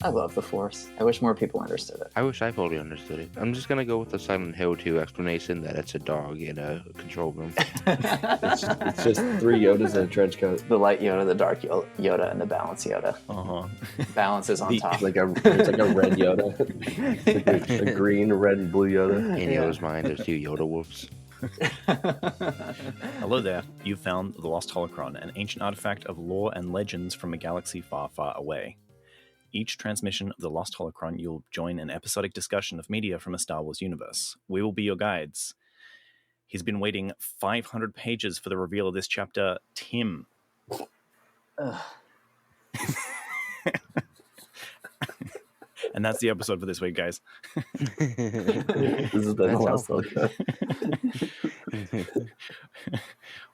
I love the Force. I wish more people understood it. I wish I fully understood it. I'm just gonna go with the Silent Hill 2 explanation that it's a dog in a control room. It's just 3 Yodas in a trench coat. The light Yoda, the dark Yoda, and the balance Yoda. Balance is on top. It's like a red Yoda. It's like a green, red, and blue Yoda. In Yoda's mind, there's 2 Yoda wolves. Hello there. You found the Lost Holocron, an ancient artifact of lore and legends from a galaxy far, far away. Each transmission of the Lost Holocron, you'll join an episodic discussion of media from a Star Wars universe. We will be your guides. He's been waiting 500 pages for the reveal of this chapter, Tim. And that's the episode for this week, guys. This has been the Lost Holocron.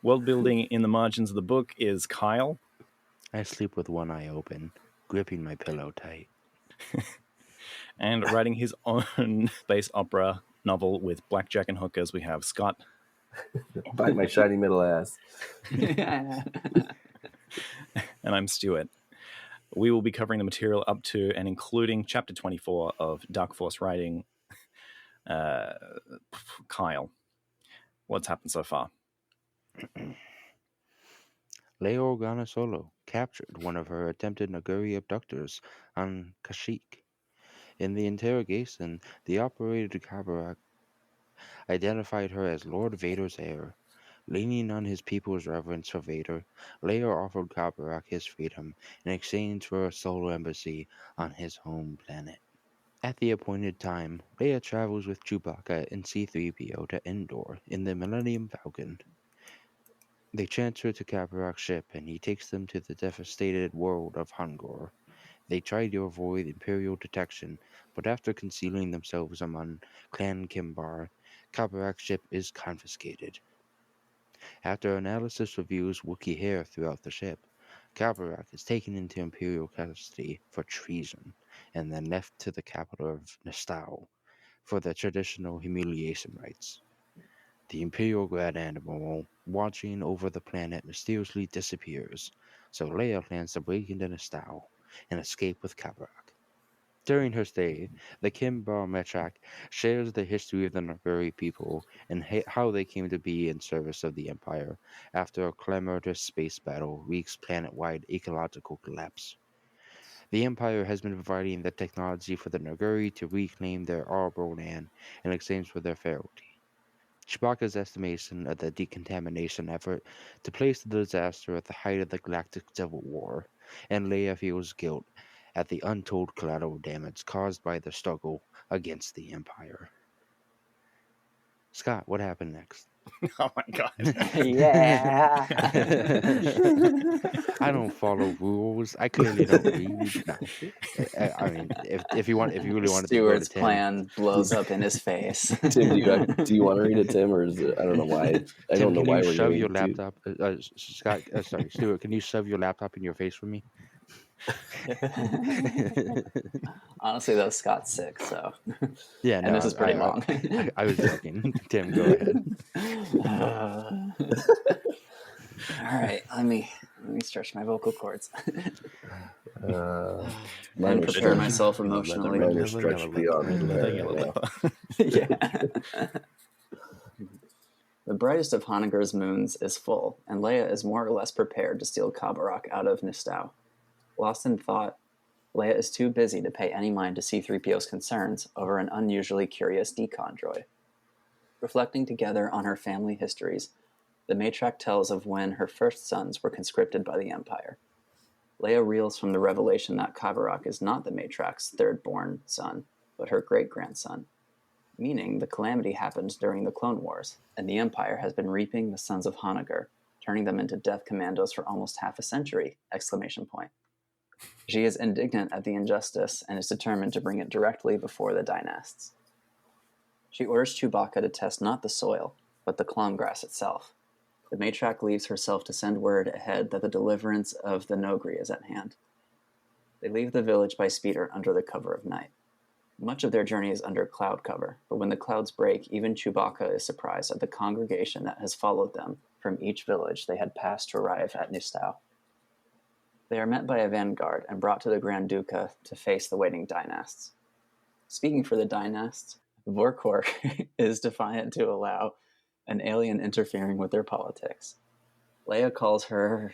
World building in the margins of the book is Kyle. I sleep with one eye open, gripping my pillow tight. And writing his own space opera novel with blackjack and hookers, we have Scott. Bite my shiny middle ass. And I'm Stuart. We will be covering the material up to and including Chapter 24 of Dark Force writing. Kyle, what's happened so far? Leia Organa Solo captured one of her attempted Noghri abductors on Kashyyyk. In the interrogation, the operative Khabarakh identified her as Lord Vader's heir. Leaning on his people's reverence for Vader, Leia offered Khabarakh his freedom in exchange for a solo embassy on his home planet. At the appointed time, Leia travels with Chewbacca and C-3PO to Endor in the Millenium Falcon. They transfer to Khabarakh's ship and he takes them to the devastated world of Honoghr. They try to avoid Imperial detection, but after concealing themselves among Clan Kimbar, Khabarakh's ship is confiscated. After analysis reveals Wookiee hair throughout the ship, Khabarakh is taken into Imperial custody for treason, and then left to the capital of Nystao for the traditional humiliation rites. The Imperial Grand Admiral, watching over the planet, mysteriously disappears, so Leia plans to break into Nystao and escape with Khabarakh. During her stay, the Kimbar Metrak shares the history of the Noghri people and how they came to be in service of the Empire after a calamitous space battle wreaks planet-wide ecological collapse. The Empire has been providing the technology for the Noghri to reclaim their arboreal land in exchange for their fealty. Chewbacca's estimation of the decontamination effort to place the disaster at the height of the Galactic Civil War, and Leia feels guilt at the untold collateral damage caused by the struggle against the Empire. Scott, what happened next? Oh my god. Yeah. I don't follow rules. I clearly don't read. No. I mean, if you really wanted Stuart's to go to Tim, plan blows up in his face. Tim, do you want to read it, Tim, or is it, I don't know why. I don't know why we're shove doing your it. laptop. Scott, sorry, Stuart. Can you shove your laptop in your face for me? Honestly, though, Scott's sick, so. Yeah, and this is pretty long. I was joking. Tim, go ahead. All right, let me stretch my vocal cords. And prepare myself emotionally. Mine are stretched beyond repair. Yeah. The brightest of Honoghr's moons is full, and Leia is more or less prepared to steal Khabarakh out of Nystao. Lost in thought, Leia is too busy to pay any mind to C-3PO's concerns over an unusually curious decon droid. Reflecting together on her family histories, the Matrak tells of when her first sons were conscripted by the Empire. Leia reels from the revelation that Khabarakh is not the Matrak's third-born son, but her great-grandson, meaning the calamity happened during the Clone Wars, and the Empire has been reaping the sons of Honoghr, turning them into death commandos for almost half a century! She is indignant at the injustice and is determined to bring it directly before the dynasts. She orders Chewbacca to test not the soil, but the clone grass itself. The Matrak leaves herself to send word ahead that the deliverance of the Noghri is at hand. They leave the village by speeder under the cover of night. Much of their journey is under cloud cover, but when the clouds break, even Chewbacca is surprised at the congregation that has followed them from each village they had passed to arrive at Nystao. They are met by a vanguard and brought to the Grand Duca to face the waiting dynasts. Speaking for the dynasts, Vorkor is defiant to allow an alien interfering with their politics. Leia calls her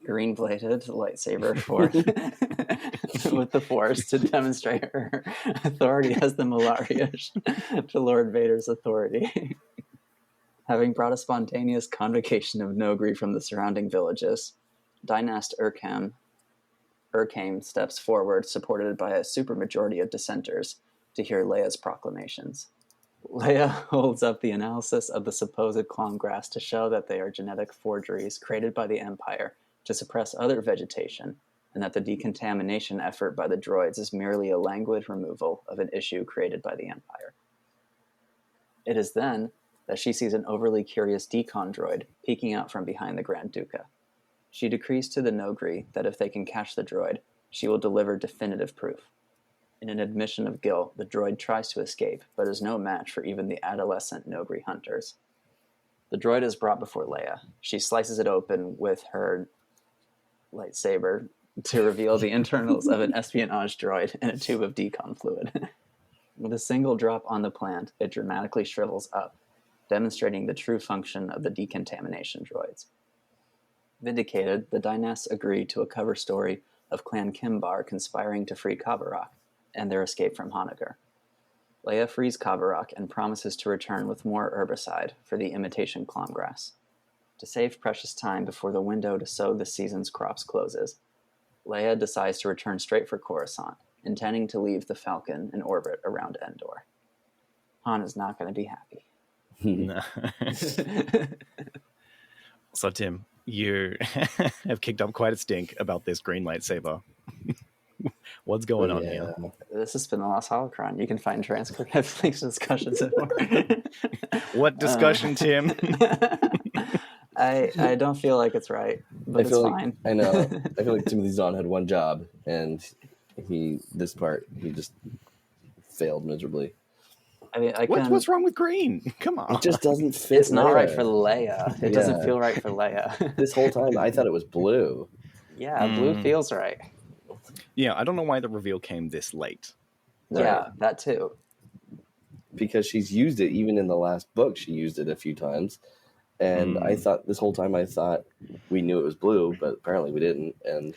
green-bladed lightsaber forth with the Force to demonstrate her authority as the Malariash to Lord Vader's authority. Having brought a spontaneous convocation of Noghri from the surrounding villages, Dynast Urkame steps forward, supported by a supermajority of dissenters, to hear Leia's proclamations. Leia holds up the analysis of the supposed clongrass to show that they are genetic forgeries created by the Empire to suppress other vegetation, and that the decontamination effort by the droids is merely a languid removal of an issue created by the Empire. It is then that she sees an overly curious decon droid peeking out from behind the Grand Duca. She decrees to the Noghri that if they can catch the droid, she will deliver definitive proof. In an admission of guilt, the droid tries to escape, but is no match for even the adolescent Noghri hunters. The droid is brought before Leia. She slices it open with her lightsaber to reveal the internals of an espionage droid in a tube of decon fluid. With a single drop on the plant, it dramatically shrivels up, demonstrating the true function of the decontamination droids. Vindicated, the Dynasts agree to a cover story of Clan Kimbar conspiring to free Khabarakh and their escape from Honoghr. Leia frees Khabarakh and promises to return with more herbicide for the imitation clongrass. To save precious time before the window to sow the season's crops closes, Leia decides to return straight for Coruscant, intending to leave the Falcon in orbit around Endor. Han is not going to be happy. No. So, Tim, you have kicked up quite a stink about this green lightsaber. What's going on here? This has been the Lost Holocron. You can find transcripts, links, discussions, and more. What discussion, Tim? I don't feel like it's right, but it's fine. I know. I feel like Timothy Zahn had one job, and he just failed miserably. I mean, what's wrong with green? Come on. It just doesn't fit. It's not right for Leia. It doesn't feel right for Leia. This whole time, I thought it was blue. Yeah, blue feels right. Yeah, I don't know why the reveal came this late. Yeah, that too. Because she's used it, even in the last book, she used it a few times. And I thought, this whole time, we knew it was blue, but apparently we didn't. And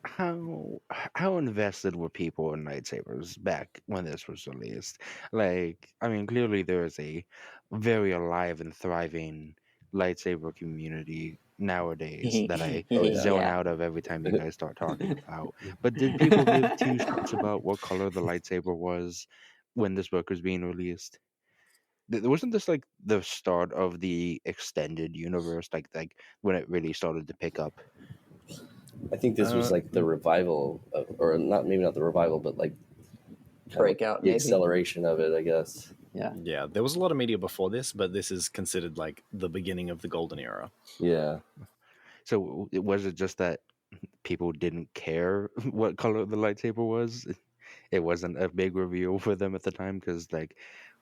how invested were people in lightsabers back when this was released? Like, I mean, clearly there is a very alive and thriving lightsaber community nowadays that I zone out of every time you guys start talking about. But did people give two shits about what color the lightsaber was when this book was being released? Wasn't this like the start of the extended universe, like when it really started to pick up? I think this was like the revival, or maybe not the revival, but like breakout, the acceleration of it, I guess. Yeah. There was a lot of media before this, but this is considered like the beginning of the golden era. Yeah. So was it just that people didn't care what color the lightsaber was? It wasn't a big reveal for them at the time because,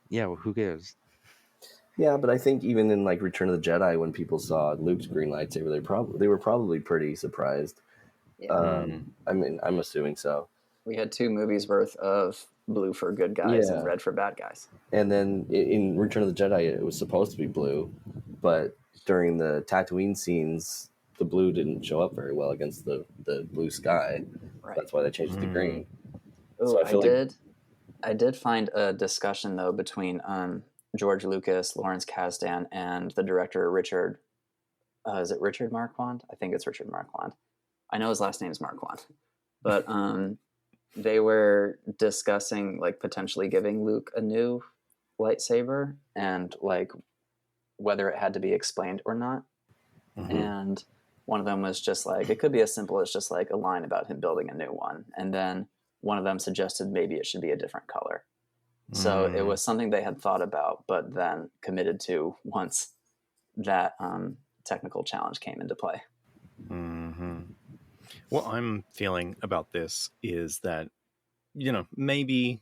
who cares? Yeah, but I think even in like Return of the Jedi, when people saw Luke's green lightsaber, they were probably pretty surprised. Yeah. I mean, I'm assuming so. We had 2 movies worth of blue for good guys and red for bad guys. And then in Return of the Jedi, it was supposed to be blue, but during the Tatooine scenes, the blue didn't show up very well against the blue sky. Right. That's why they changed it to green. So I did find a discussion though between George Lucas, Lawrence Kasdan, and the director Richard. Is it Richard Marquand? I think it's Richard Marquand. I know his last name is Marquand, but they were discussing like potentially giving Luke a new lightsaber and like whether it had to be explained or not. Mm-hmm. And one of them was just like, it could be as simple as just like a line about him building a new one. And then one of them suggested maybe it should be a different color. So it was something they had thought about, but then committed to once that technical challenge came into play. Mm-hmm. What I'm feeling about this is that, maybe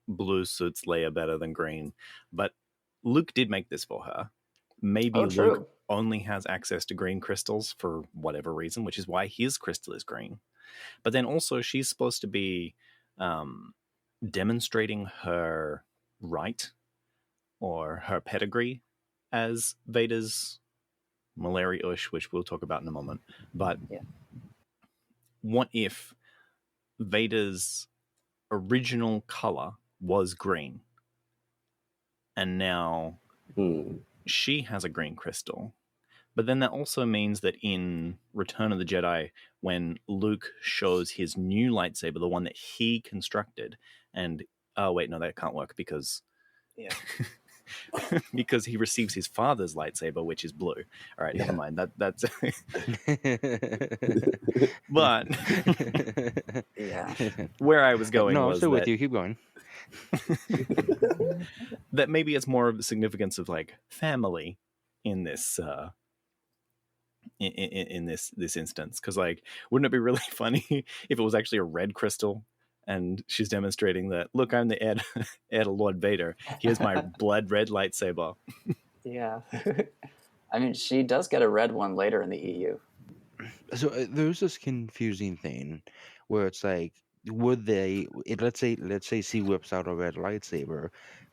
blue suits Leia better than green, but Luke did make this for her. Maybe only has access to green crystals for whatever reason, which is why his crystal is green. But then also she's supposed to be demonstrating her right or her pedigree as Vader's Maleri Ush, which we'll talk about in a moment. But what if Vader's original color was green and now she has a green crystal? But then that also means that in Return of the Jedi, when Luke shows his new lightsaber, the one that he constructed, and oh wait, no, that can't work because because he receives his father's lightsaber, which is blue. All right, never mind. That's but where I was going no, was I'm still that, with you. Keep going. that maybe it's more of the significance of like family in this in this instance, because like, wouldn't it be really funny if it was actually a red crystal and she's demonstrating that, look, I'm the heir to Lord Vader, here's my blood red lightsaber. I mean, she does get a red one later in the EU. So there's this confusing thing where it's like, would they, let's say she whips out a red lightsaber,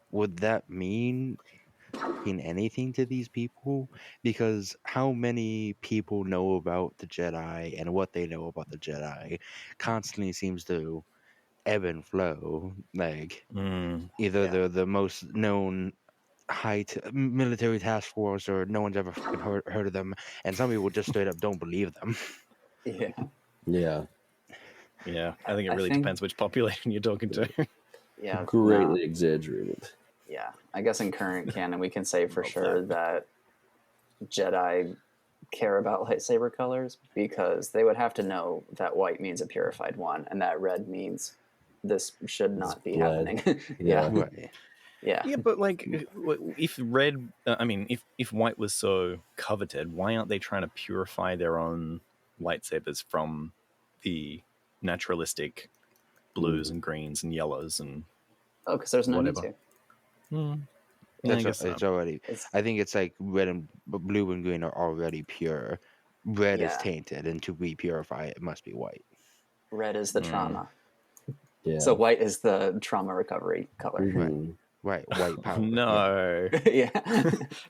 would that mean anything to these people? Because how many people know about the Jedi, and what they know about the Jedi constantly seems to ebb and flow. Like either they're the most known military task force, or no one's ever fucking heard of them, and some people just straight up don't believe them. Yeah. I think it really depends which population you're talking to. Greatly exaggerated. I guess in current canon we can say for sure that Jedi care about lightsaber colors, because they would have to know that white means a purified one and that red means this should not be happening. But like, if red, if white was so coveted, why aren't they trying to purify their own lightsabers from the naturalistic blues and greens and yellows and because there's no need to. It's already. I think it's like red and blue and green are already pure. Red is tainted, and to re-purify it must be white. Red is the trauma. So white is the trauma recovery color. Right. White power. No.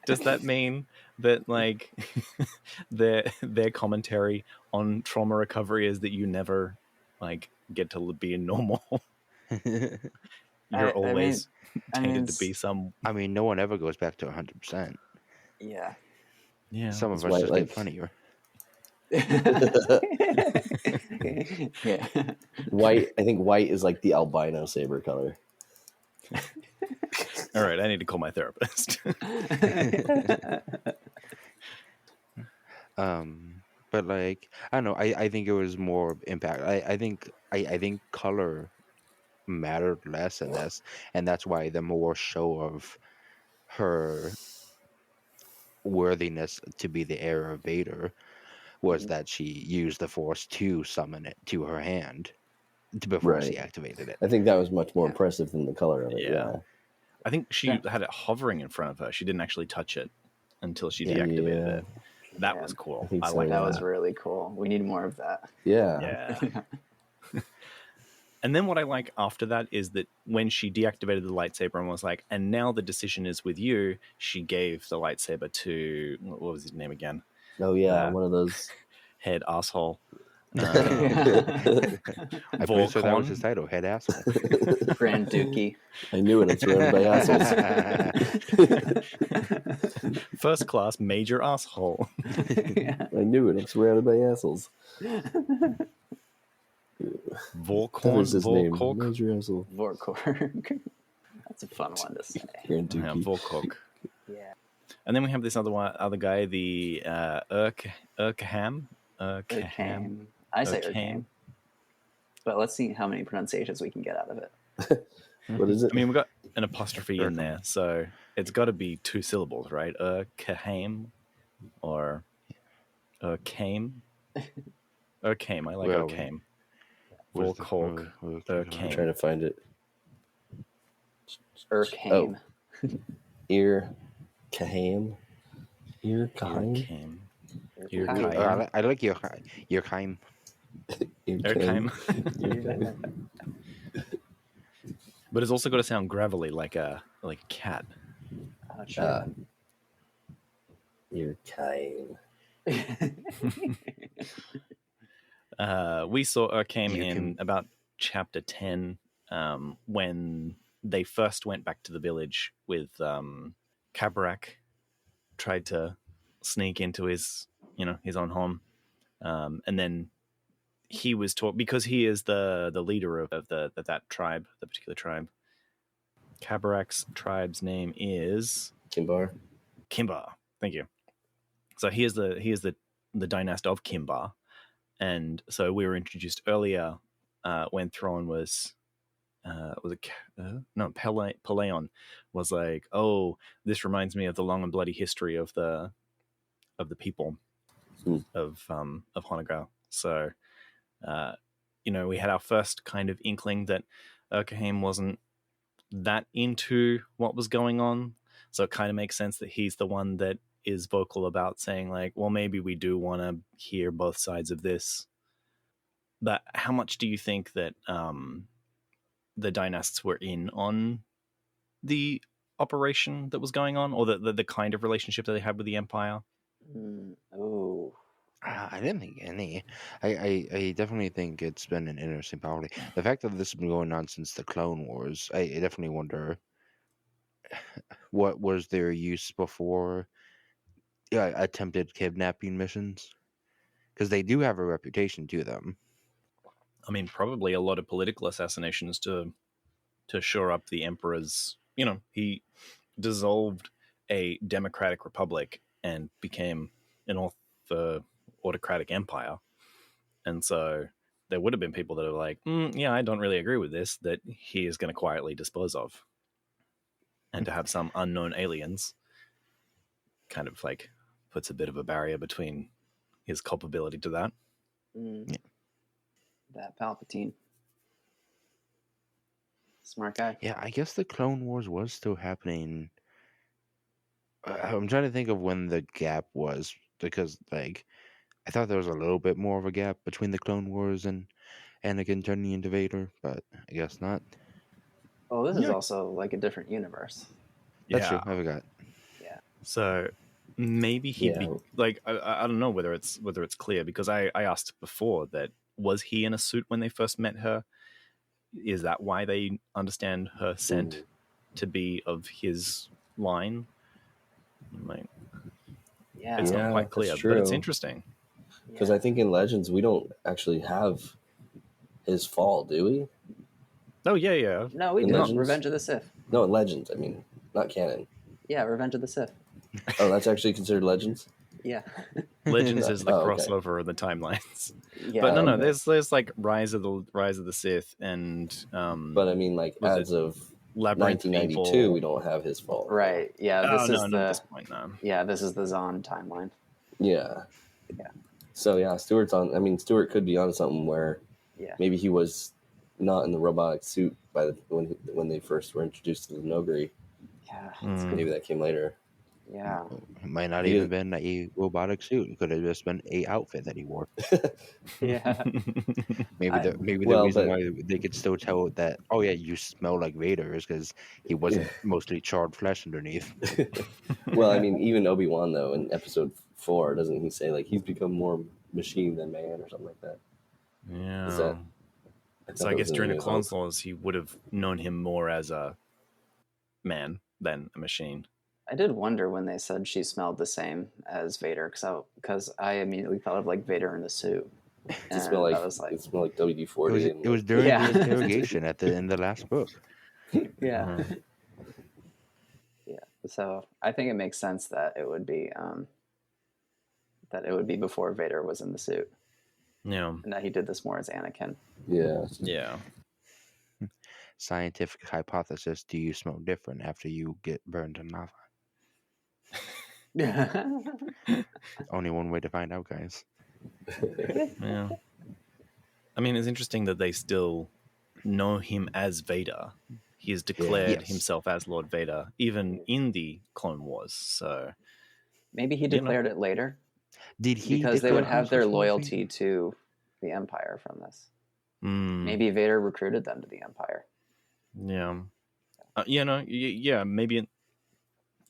Does that mean that like their commentary on trauma recovery is that you never like get to be normal? You're always tainted to be some. I mean, no one ever goes back to 100%. Yeah. Some of us just get funnier. White. I think white is like the albino saber color. All right, I need to call my therapist. But like, I don't know. I think it was more impact. I think color mattered less in this, and that's why the more show of her worthiness to be the heir of Vader was that she used the Force to summon it to her hand before she activated it. I think that was much more impressive than the color of it. I think she had it hovering in front of her. She didn't actually touch it until she deactivated it. That was cool. I like that. That was really cool. We need more of that. Yeah. And then what I like after that is that when she deactivated the lightsaber and was like, and now the decision is with you, she gave the lightsaber to, what was his name again? Oh, yeah, one of those. Head asshole. I'm pretty sure that was his title, head asshole. Grand Dookie. I knew it. I'm surrounded by assholes. First class major asshole. I knew it. I'm surrounded by assholes. Vorkorn. Major asshole. Vorkorn. That's a fun one to say. Grand Dookie. Vorkorn. And then we have this other guy, the Urkham. I say Urkham. But let's see how many pronunciations we can get out of it. What is it? I mean, we've got an apostrophe in there, so it's got to be 2 syllables, right? Urkham or Urkham. Urkham. I like Urkham. Vorkork. Urkham. I'm trying to find it. Urkham. Ear Kaham. You're kind. You're Kind. kind. I like your kind. Erkheim. But it's also got to sound gravelly, like a cat. Oh, sure. You're kind. We saw came You in can- about chapter 10 when they first went back to the village with Khabarakh tried to sneak into his own home, and then he was taught, because he is the leader of that tribe, the particular tribe. Khabarakh's tribe's name is Kimbar. Kimbar. Thank you. So he is the dynast of Kimbar, and so we were introduced earlier when Thrawn was it Peleon was like, oh, this reminds me of the long and bloody history of the people of Honoghr. So we had our first kind of inkling that Erkheim wasn't that into what was going on, so it kind of makes sense that he's the one that is vocal about saying, like, well, maybe we do want to hear both sides of this. But how much do you think that the dynasts were in on the operation that was going on, or the kind of relationship that they had with the Empire? Oh. I didn't think any. I definitely think it's been an interesting policy. The fact that this has been going on since the Clone Wars, I definitely wonder what was their use before attempted kidnapping missions, because they do have a reputation to them. I mean, probably a lot of political assassinations to shore up the Emperor's. He dissolved a democratic republic and became an autocratic empire, and so there would have been people that are like, yeah, I don't really agree with this, that he is going to quietly dispose of. And to have some unknown aliens kind of like puts a bit of a barrier between his culpability to that. Yeah. That Palpatine. Smart guy. Yeah, I guess the Clone Wars was still happening. I'm trying to think of when the gap was, because like I thought there was a little bit more of a gap between the Clone Wars and Anakin turning into Vader, but I guess not. Oh, this is also like a different universe. That's true. I forgot. Yeah. So maybe he'd be like, I don't know whether it's clear, because I asked before that, was he in a suit when they first met her? Is that why they understand her scent to be of his line? Like, Yeah. it's not quite clear, but it's interesting. Because I think in Legends we don't actually have his fall, do we? Oh yeah. No, we In do. Legends? Revenge of the Sith. No, in Legends. I mean, not canon. Yeah, Revenge of the Sith. Oh, that's actually considered Legends? Yeah. Legends is the okay. crossover of the timelines. Yeah. But no, okay. there's like Rise of the Sith and But I mean, like, as of Labyrinth 1992, People. we don't have his fall. Right. Yeah. Oh, This is not at this point, no. Yeah, this is the Zahn timeline. Yeah. Yeah. So yeah, Stuart could be on something where maybe he was not in the robotic suit when they first were introduced to the Noghri. Yeah. Maybe that came later. Yeah. It might not even been a robotic suit. It could have just been a outfit that he wore. Yeah. Maybe the reason why they could still tell that, oh yeah, you smell like Vader, is because he wasn't mostly charred flesh underneath. Well, I mean, even Obi-Wan though in Episode 4, doesn't he say like he's become more machine than man or something like that? Yeah. So I guess during the Clone Wars, he would have known him more as a man than a machine. I did wonder when they said she smelled the same as Vader, because I immediately thought of like Vader in a suit. It smelled like WD-40. It was during the interrogation in the last book. Yeah. Yeah. So I think it makes sense that it would be before Vader was in the suit. Yeah. And that he did this more as Anakin. Yeah. Yeah. Scientific hypothesis: do you smell different after you get burned in lava? Only one way to find out, guys. Yeah. I mean, it's interesting that they still know him as Vader. He has declared himself as Lord Vader, even in the Clone Wars. So Maybe he declared it later. Did he? Because they would have their homosexuality? loyalty to the Empire from this. Mm, Maybe Vader recruited them to the Empire. yeah. Yeah, maybe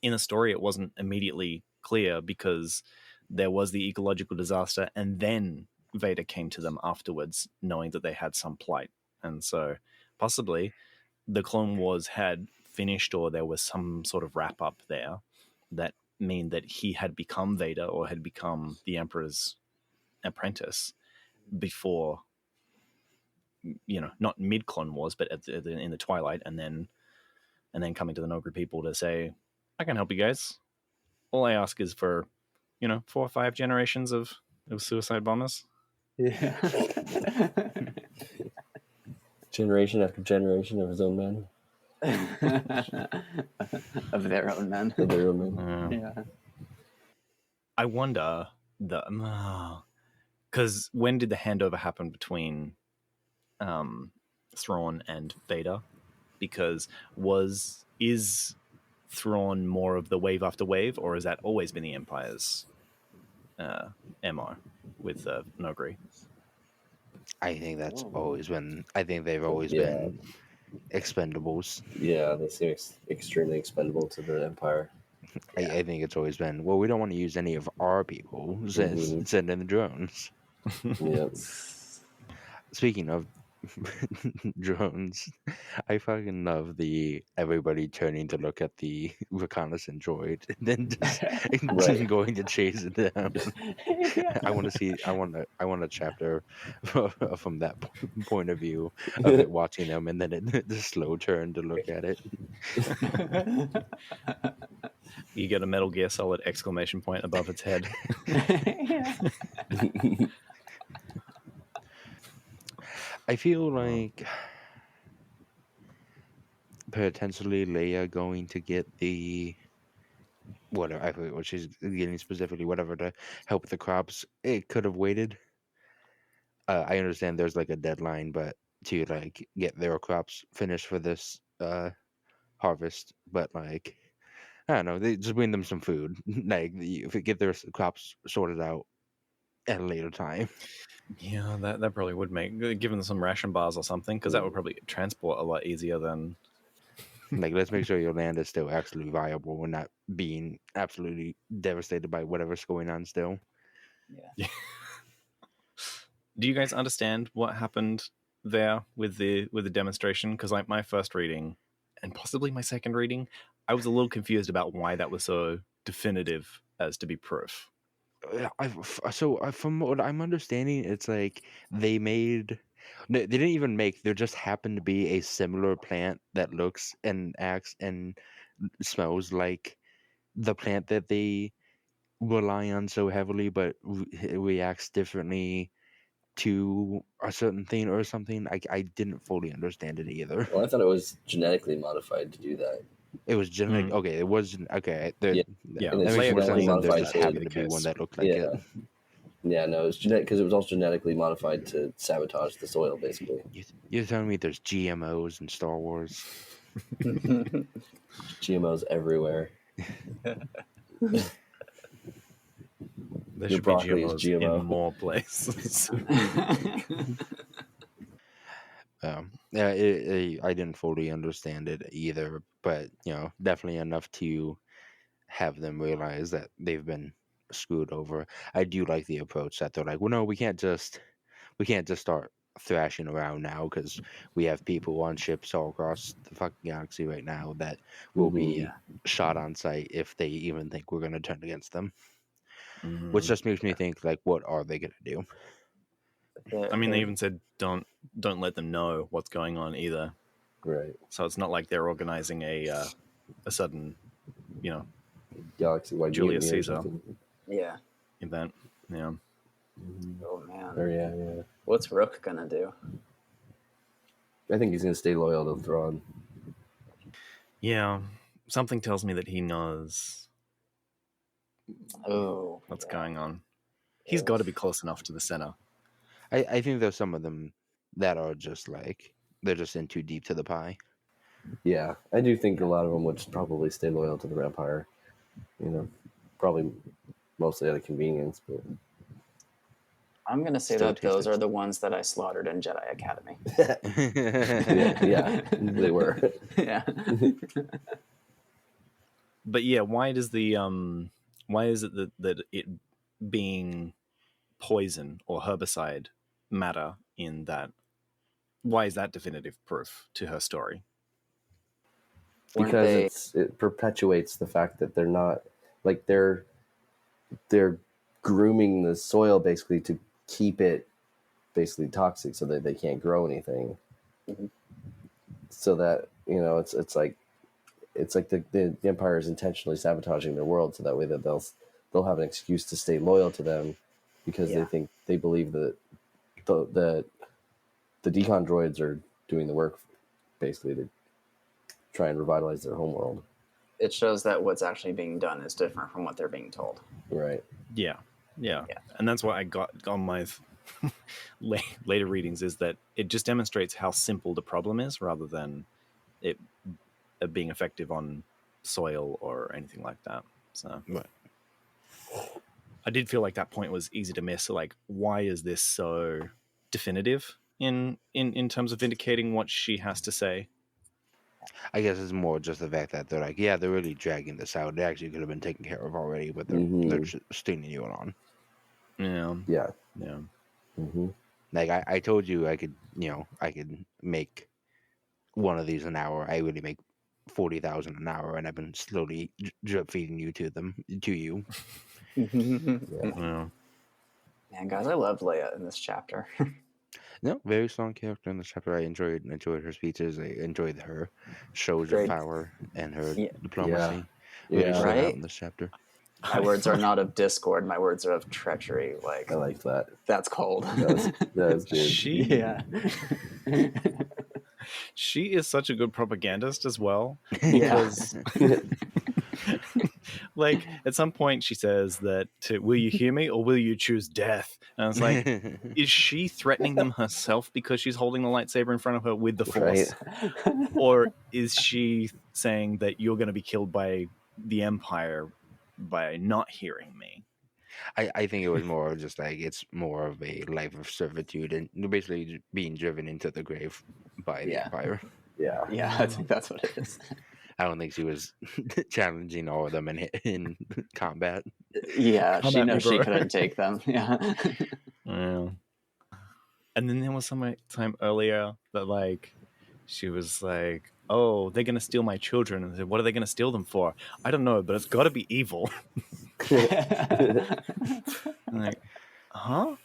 in the story it wasn't immediately clear because there was the ecological disaster and then Vader came to them afterwards knowing that they had some plight. And so possibly the Clone Wars had finished or there was some sort of wrap up there that mean that he had become Vader or had become the Emperor's apprentice before, not mid Clone Wars, but in the Twilight, and then coming to the Noghri people to say, I can help you guys. All I ask is for, 4 or 5 generations of suicide bombers. Yeah. Generation after generation of his own men. Of their own men. Of their own men. Yeah. I wonder because when did the handover happen between Thrawn and Vader? Because is Thrawn more of the wave after wave, or has that always been the Empire's MO with Noghri? I think that's always been. I think they've always been expendables. Yeah, they seem extremely expendable to the Empire. I think it's always been. Well, we don't want to use any of our people. Send in the drones. Yep. Speaking of drones, I fucking love the everybody turning to look at the reconnaissance droid and then just going to chase it down. Yeah. I want a chapter from that point of view of it watching them and then the slow turn to look at it. You get a Metal Gear Solid exclamation point above its head. I feel like potentially Leia going to get the whatever, I forget what she's getting specifically, whatever, to help with the crops. It could have waited. I understand there's like a deadline, but to like get their crops finished for this harvest, but like I don't know, they just bring them some food. Like if get their crops sorted out at a later time. Yeah, that probably would make, give them some ration bars or something, because that would probably transport a lot easier than. Like, let's make sure your land is still absolutely viable and not being absolutely devastated by whatever's going on still. Yeah. Do you guys understand what happened there with the demonstration? Because like my first reading and possibly my second reading, I was a little confused about why that was so definitive as to be proof. From what I'm understanding, it's like they didn't even make, there just happened to be a similar plant that looks and acts and smells like the plant that they rely on so heavily, but reacts differently to a certain thing or something. I didn't fully understand it either. Well, I thought it was genetically modified to do that. It was genetic. Okay, it was okay. Yeah. That makes more sense than there just happened to be one that looked like it. Yeah, no, it was genetic because it was also genetically modified to sabotage the soil, basically. You're telling me there's GMOs in Star Wars? GMOs everywhere. There should be GMOs in more places. I didn't fully understand it either, but definitely enough to have them realize that they've been screwed over. I do like the approach that they're like, well, no, we can't just start thrashing around now because we have people on ships all across the fucking galaxy right now that will be shot on sight if they even think we're going to turn against them. Which just makes me think, like, what are they going to do? I mean, they even said don't let them know what's going on either. Right. So it's not like they're organizing a sudden, galaxy-wide Julius Caesar event. Yeah. Oh man. Yeah. What's Rook gonna do? I think he's gonna stay loyal to Thrawn. Yeah. Something tells me that he knows what's going on. He's got to be close enough to the center. I think there's some of them that are just like, they're just in too deep to the pie. Yeah, I do think a lot of them would probably stay loyal to the Empire. probably mostly out of convenience, but I'm going to say Still that those tasty. are the ones that I slaughtered in Jedi Academy. yeah, they were. Yeah. But yeah, why is it that it being poison or herbicide matter in that? Why is that definitive proof to her story? Because it perpetuates the fact that they're not like they're grooming the soil basically to keep it basically toxic so that they can't grow anything. Mhm. So that it's like the Empire is intentionally sabotaging their world so that way that they'll have an excuse to stay loyal to them because they believe that the decon droids are doing the work basically to try and revitalize their homeworld. It shows that what's actually being done is different from what they're being told. Right. Yeah. And that's what I got on my later readings, is that it just demonstrates how simple the problem is rather than it being effective on soil or anything like that. So Right. I did feel like that point was easy to miss. So like, why is this so definitive in terms of indicating what she has to say? I guess it's more just the fact that they're like, yeah, they're really dragging this out. It actually could have been taken care of already, but they're just stringing you on. Yeah. Like I told you, I could make one of these an hour. I really make 40,000 an hour, and I've been slowly drip feeding you to you. Man, guys, I loved Leia in this chapter. No, very strong character in this chapter. I enjoyed her speeches. I enjoyed her shows of power and her diplomacy. Really stood out in this chapter. My words are not of discord. My words are of treachery. Like, I like that. That's cold. That was good. She is such a good propagandist as well. Yeah. Because like at some point she says that will you hear me or will you choose death? And I was like, is she threatening them herself because she's holding the lightsaber in front of her with the Force? Right. Or is she saying that you're going to be killed by the Empire by not hearing me? I think it was more just like it's more of a life of servitude and you're basically being driven into the grave by the Empire. Yeah. Yeah, I think that's what it is. I don't think she was challenging all of them in combat. Yeah, Come she at me, knows she bro. couldn't take them. Yeah. Yeah. And then there was some time earlier that like she was like, oh, they're going to steal my children. And I said, what are they going to steal them for? I don't know, but it's got to be evil. I'm like, huh?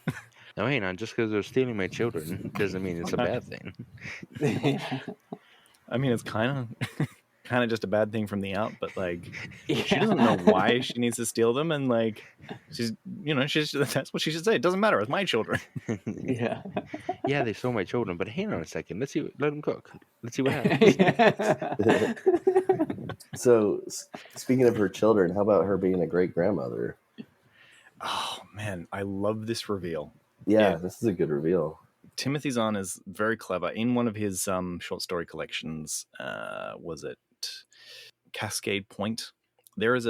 No, hang on. Just because they're stealing my children doesn't mean it's a bad thing. I mean, it's kind of just a bad thing from the out, but like she doesn't know why she needs to steal them, and like she's that's what she should say. It doesn't matter. It's my children. Yeah. Yeah, they stole my children, but hang on a second. Let them cook. Let's see what happens. So, speaking of her children, how about her being a great grandmother? Oh man, I love this reveal. Yeah, this is a good reveal. Timothy Zahn is very clever. In one of his short story collections, was it Cascade Point? There is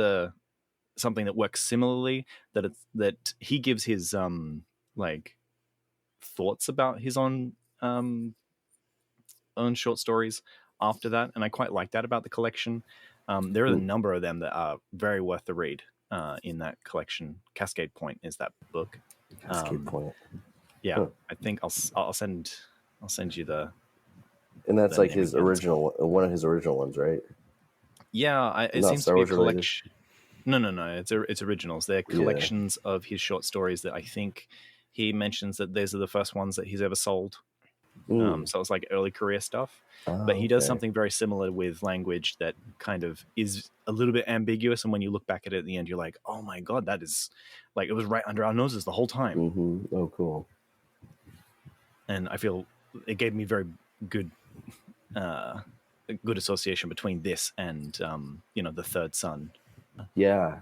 something that works similarly, that he gives his like thoughts about his own short stories after that, and I quite like that about the collection. There are a number of them that are very worth the read in that collection. Cascade Point is that book. Cascade Point. Yeah, Huh. I think I'll send you the. And that's the like name his again. original, one of his original ones, right? Yeah, it Not seems Star to be a Wars related? collection. No. It's originals. They're collections of his short stories that I think he mentions that these are the first ones that he's ever sold. So it's like early career stuff. But he does something very similar with language that kind of is a little bit ambiguous. And when you look back at it at the end, you're like, oh my God, that is like, it was right under our noses the whole time. Mm-hmm. Oh, cool. And I feel it gave me very good, good association between this and, the third son. Yeah.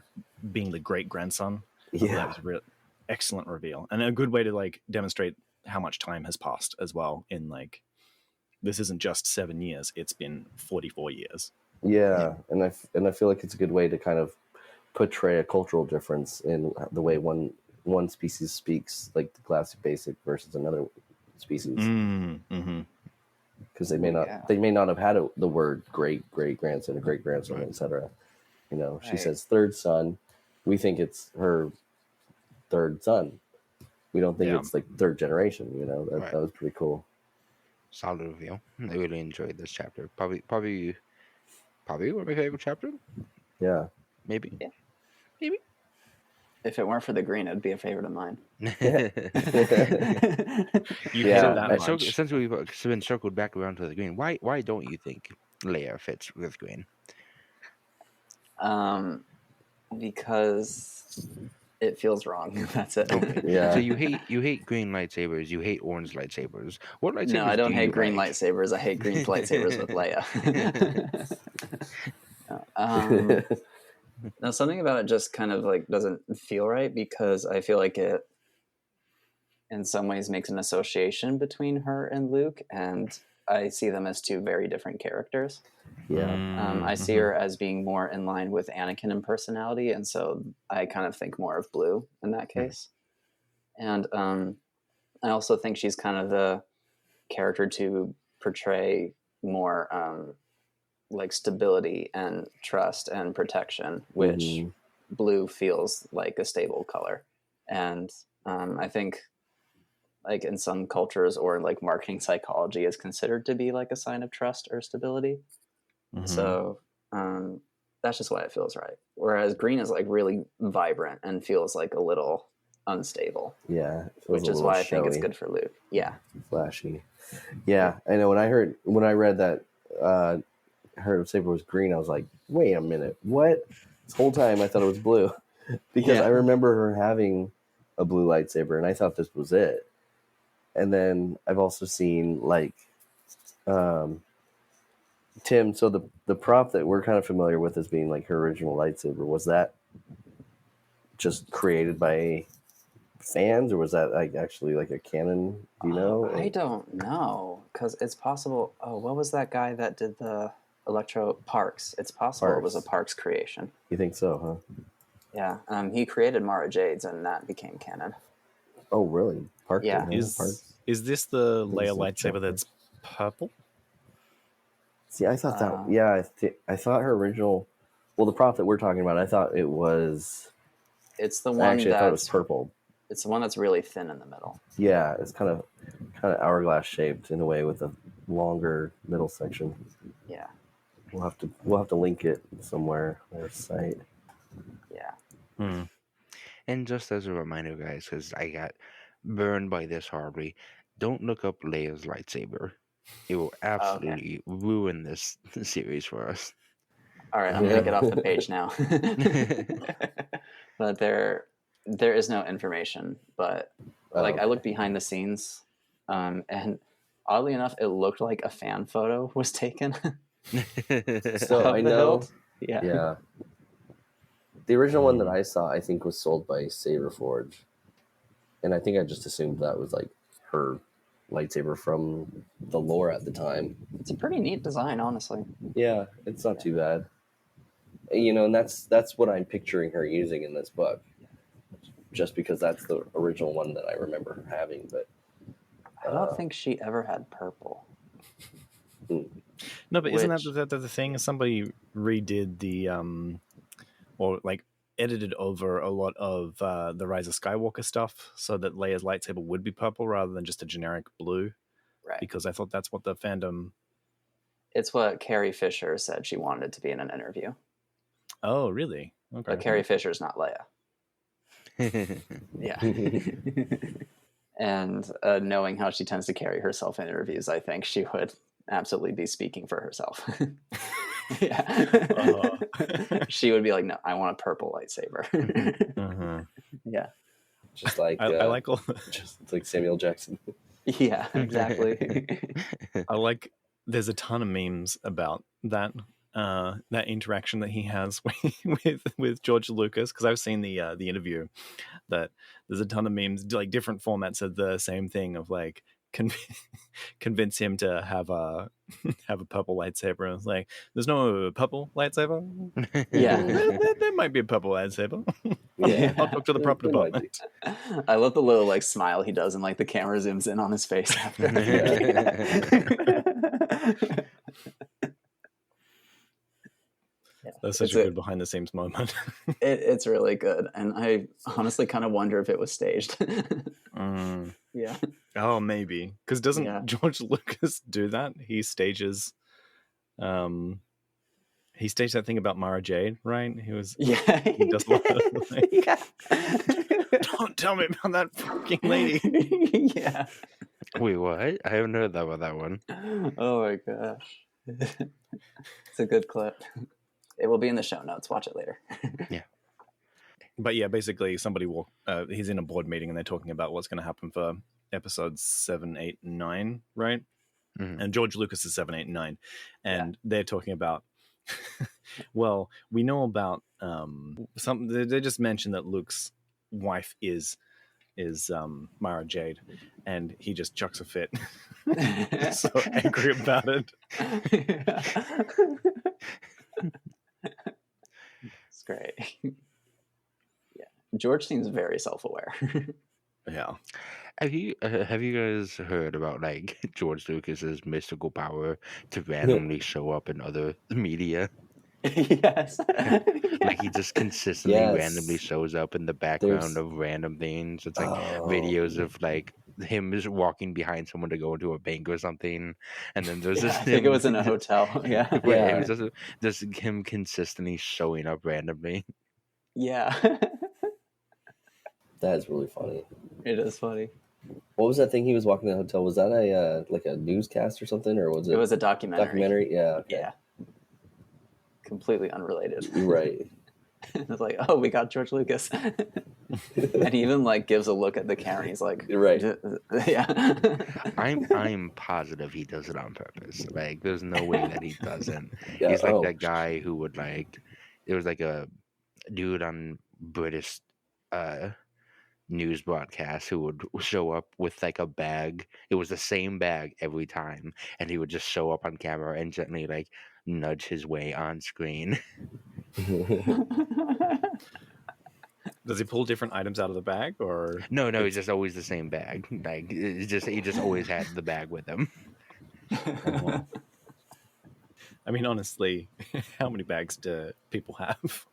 Being the great grandson. Yeah. That was a real excellent reveal. And a good way to like demonstrate how much time has passed as well. In like, this isn't just 7 years; it's been 44 years. Yeah, and I feel like it's a good way to kind of portray a cultural difference in the way one species speaks, like the classic basic versus another species. Mm-hmm. Because they may not have had the word great grandson or great grandson, etc. You know, she says third son, we think it's her third son. We don't think it's like third generation. You know, that was pretty cool. Solid reveal. I really enjoyed this chapter. Probably one of my favorite chapter. Yeah. Maybe. Yeah. Maybe. If it weren't for the green, it'd be a favorite of mine. Since we've been circled back around to the green, why don't you think Leia fits with green? Because it feels wrong. That's it. Okay. Yeah. So you hate green lightsabers. You hate orange lightsabers. What lightsabers? No, I don't hate green like? lightsabers. I hate green lightsabers with Leia. Now, something about it just kind of like doesn't feel right, because I feel like it, in some ways, makes an association between her and Luke, and I see them as two very different characters. Yeah. I see her as being more in line with Anakin in personality, and so I kind of think more of Blue in that case. And I also think she's kind of the character to portray more like stability and trust and protection, which blue feels like a stable color. And I think like in some cultures or like marketing psychology is considered to be like a sign of trust or stability. So that's just why it feels right. Whereas green is like really vibrant and feels like a little unstable. Yeah. Which is why I think it's good for Luke. Yeah. Flashy. Yeah. I know when I read that her saber was green, I was like, wait a minute, what? This whole time I thought it was blue. Because I remember her having a blue lightsaber and I thought this was it. And then I've also seen like Tim, so the prop that we're kind of familiar with as being like her original lightsaber, was that just created by fans, or was that like actually like a canon? Do you know? I don't know, because it's possible. Oh, what was that guy that did the Parks? It's possible it was a Parks creation. You think so, huh? Yeah, he created Mara Jades, and that became canon. Oh, really? Parks? Yeah. Is this the Leia lightsaber that's purple? See, I thought that. I thought her original. Well, the prop that we're talking about, I thought it was. It's the one I thought it was purple. It's the one that's really thin in the middle. Yeah, it's kind of hourglass shaped in a way with a longer middle section. Yeah. We'll have to link it somewhere on our site. Yeah. And just as a reminder, guys, because I got burned by this hardly, don't look up Leia's lightsaber. It will absolutely ruin this series for us. All right, I'm going to get off the page now. But there is no information. But I looked behind the scenes, and oddly enough, it looked like a fan photo was taken. So I know. Yeah. The original one that I saw, I think, was sold by Saberforge, and I think I just assumed that was like her lightsaber from the lore at the time. It's a pretty neat design, honestly. Yeah, it's not too bad. You know, and that's what I'm picturing her using in this book, just because that's the original one that I remember her having. But I don't think she ever had purple. No, but isn't that the thing? Somebody redid the or like edited over a lot of the Rise of Skywalker stuff so that Leia's lightsaber would be purple rather than just a generic blue. Right. Because I thought that's what the fandom. It's what Carrie Fisher said she wanted it to be in an interview. Oh, really? Okay. But Carrie Fisher's not Leia. Yeah. And knowing how she tends to carry herself in interviews, I think she would absolutely be speaking for herself. Yeah. She would be like, no, I want a purple lightsaber. Yeah. Just like I like all just like Samuel Jackson. Yeah, exactly. I like there's a ton of memes about that that interaction that he has with George Lucas, because I've seen the interview. That there's a ton of memes, like different formats of the same thing, of like convince him to have a purple lightsaber. And it's like, there's no purple lightsaber. Yeah. there might be a purple lightsaber. Yeah. I'll talk to the prop There might be. department. I love the little like smile he does, and like the camera zooms in on his face after. That's such a good behind the scenes moment. It's really good, and I honestly kind of wonder if it was staged. Yeah. Oh, maybe, because doesn't George Lucas do that? He stages, he staged that thing about Mara Jade, right? He does a lot of, like, don't tell me about that fucking lady. Yeah. Wait, what? I haven't heard about that one. Oh my gosh. It's a good clip. It will be in the show notes. Watch it later. Yeah. But yeah, basically somebody he's in a board meeting and they're talking about what's going to happen for episodes 7, 8, and 9, right? Mm-hmm. And George Lucas is 7, 8, and 9. And they're talking about, well, we know about they just mentioned that Luke's wife is Mara Jade, and he just chucks a fit. So angry about it. It's great. Yeah, George seems very self-aware. Yeah. Have you guys heard about like George Lucas's mystical power to randomly show up in other media? Yes. Like he just consistently randomly shows up in the background of random things. It's like videos of like him just walking behind someone to go into a bank or something, and then there's this. I think it was in a hotel. Yeah. It was just him consistently showing up randomly. Yeah. That is really funny. It is funny. What was that thing he was walking in the hotel? Was that a like a newscast or something, or was it? It was a documentary. Documentary, yeah. Okay. Yeah. Completely unrelated. Right. It's like, oh, we got George Lucas. And he even like gives a look at the camera. He's like, right. Yeah. I'm positive he does it on purpose. Like, there's no way that he doesn't. Yeah, He's like that guy who would like. It was like a dude on British news broadcast who would show up with like a bag. It was the same bag every time, and he would just show up on camera and gently like nudge his way on screen. Does he pull different items out of the bag, or no? It's just always the same bag. Like he just always had the bag with him. I mean, honestly, how many bags do people have?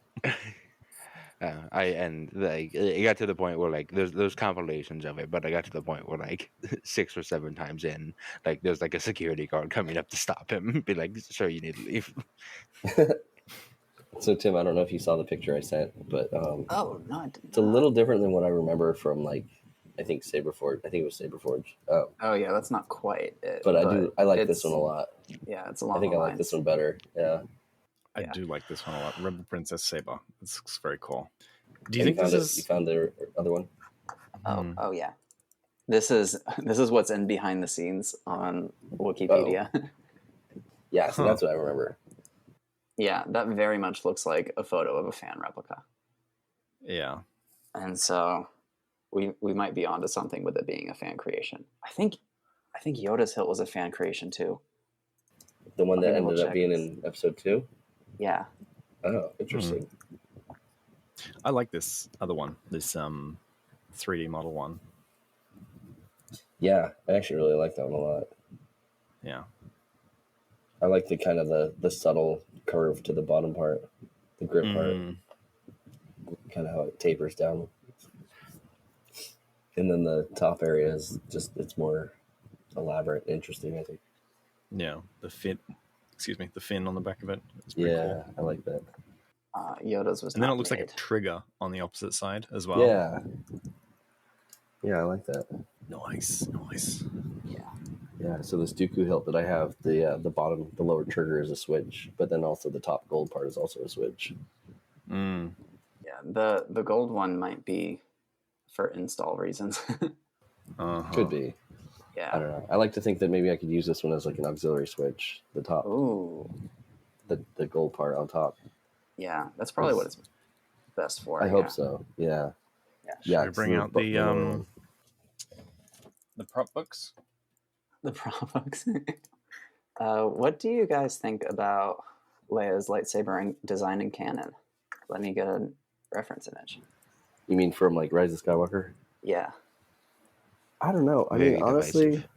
It got to the point where like there's compilations of it, but I got to the point where like 6 or 7 times in, like there's like a security guard coming up to stop him, be like, "Sir, you need to leave." So Tim, I don't know if you saw the picture I sent, but oh no, it's a little different than what I remember from like I think Saberforge. I think it was Saberforge. Oh yeah, that's not quite it. But I like this one a lot. Yeah, it's a lot. I think I like this one better. Yeah. I do like this one a lot. Rebel Princess Saber. This looks very cool. Do you think this is? You found the other one? Oh yeah. This is what's in behind the scenes on Wikipedia. Yeah, so that's what I remember. Yeah, that very much looks like a photo of a fan replica. Yeah. And so we might be onto something with it being a fan creation. I think Yoda's hilt was a fan creation too. The one that ended up being in episode 2? Yeah. Oh, interesting. I like this other one, this 3D model one. Yeah, I actually really like that one a lot. Yeah. I like the kind of the subtle curve to the bottom part, the grip part. Kind of how it tapers down. And then the top area is just, it's more elaborate and interesting, I think. Yeah, the fin on the back of it. Yeah, cool. I like that. Yoda's was, and then it looks like a trigger on the opposite side as well. Yeah, I like that. Nice. Yeah. So this Dooku hilt that I have, the bottom, the lower trigger is a switch, but then also the top gold part is also a switch. Yeah, the gold one might be for install reasons. Could be. Yeah. I don't know. I like to think that maybe I could use this one as like an auxiliary switch. The top. Ooh. The gold part on top. Yeah, that's probably what it's best for. I hope so. Yeah. Should we bring out the prop books? The Provox. What do you guys think about Leia's lightsaber design in canon? Let me get a reference image. You mean from like Rise of Skywalker? Yeah. I don't know. I Very mean, honestly, divisive.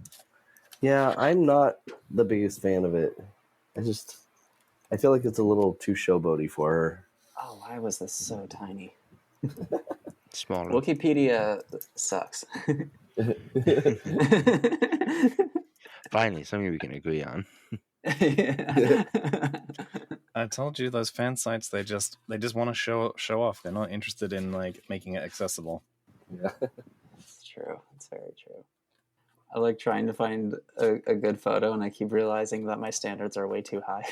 yeah, I'm not the biggest fan of it. I feel like it's a little too showboaty for her. Oh, why was this so tiny? Smaller. Wikipedia sucks. Finally, something we can agree on. I told you those fan sites, they just want to show off. They're not interested in like making it accessible. Yeah. That's true. That's very true. I like trying to find a good photo, and I keep realizing that my standards are way too high.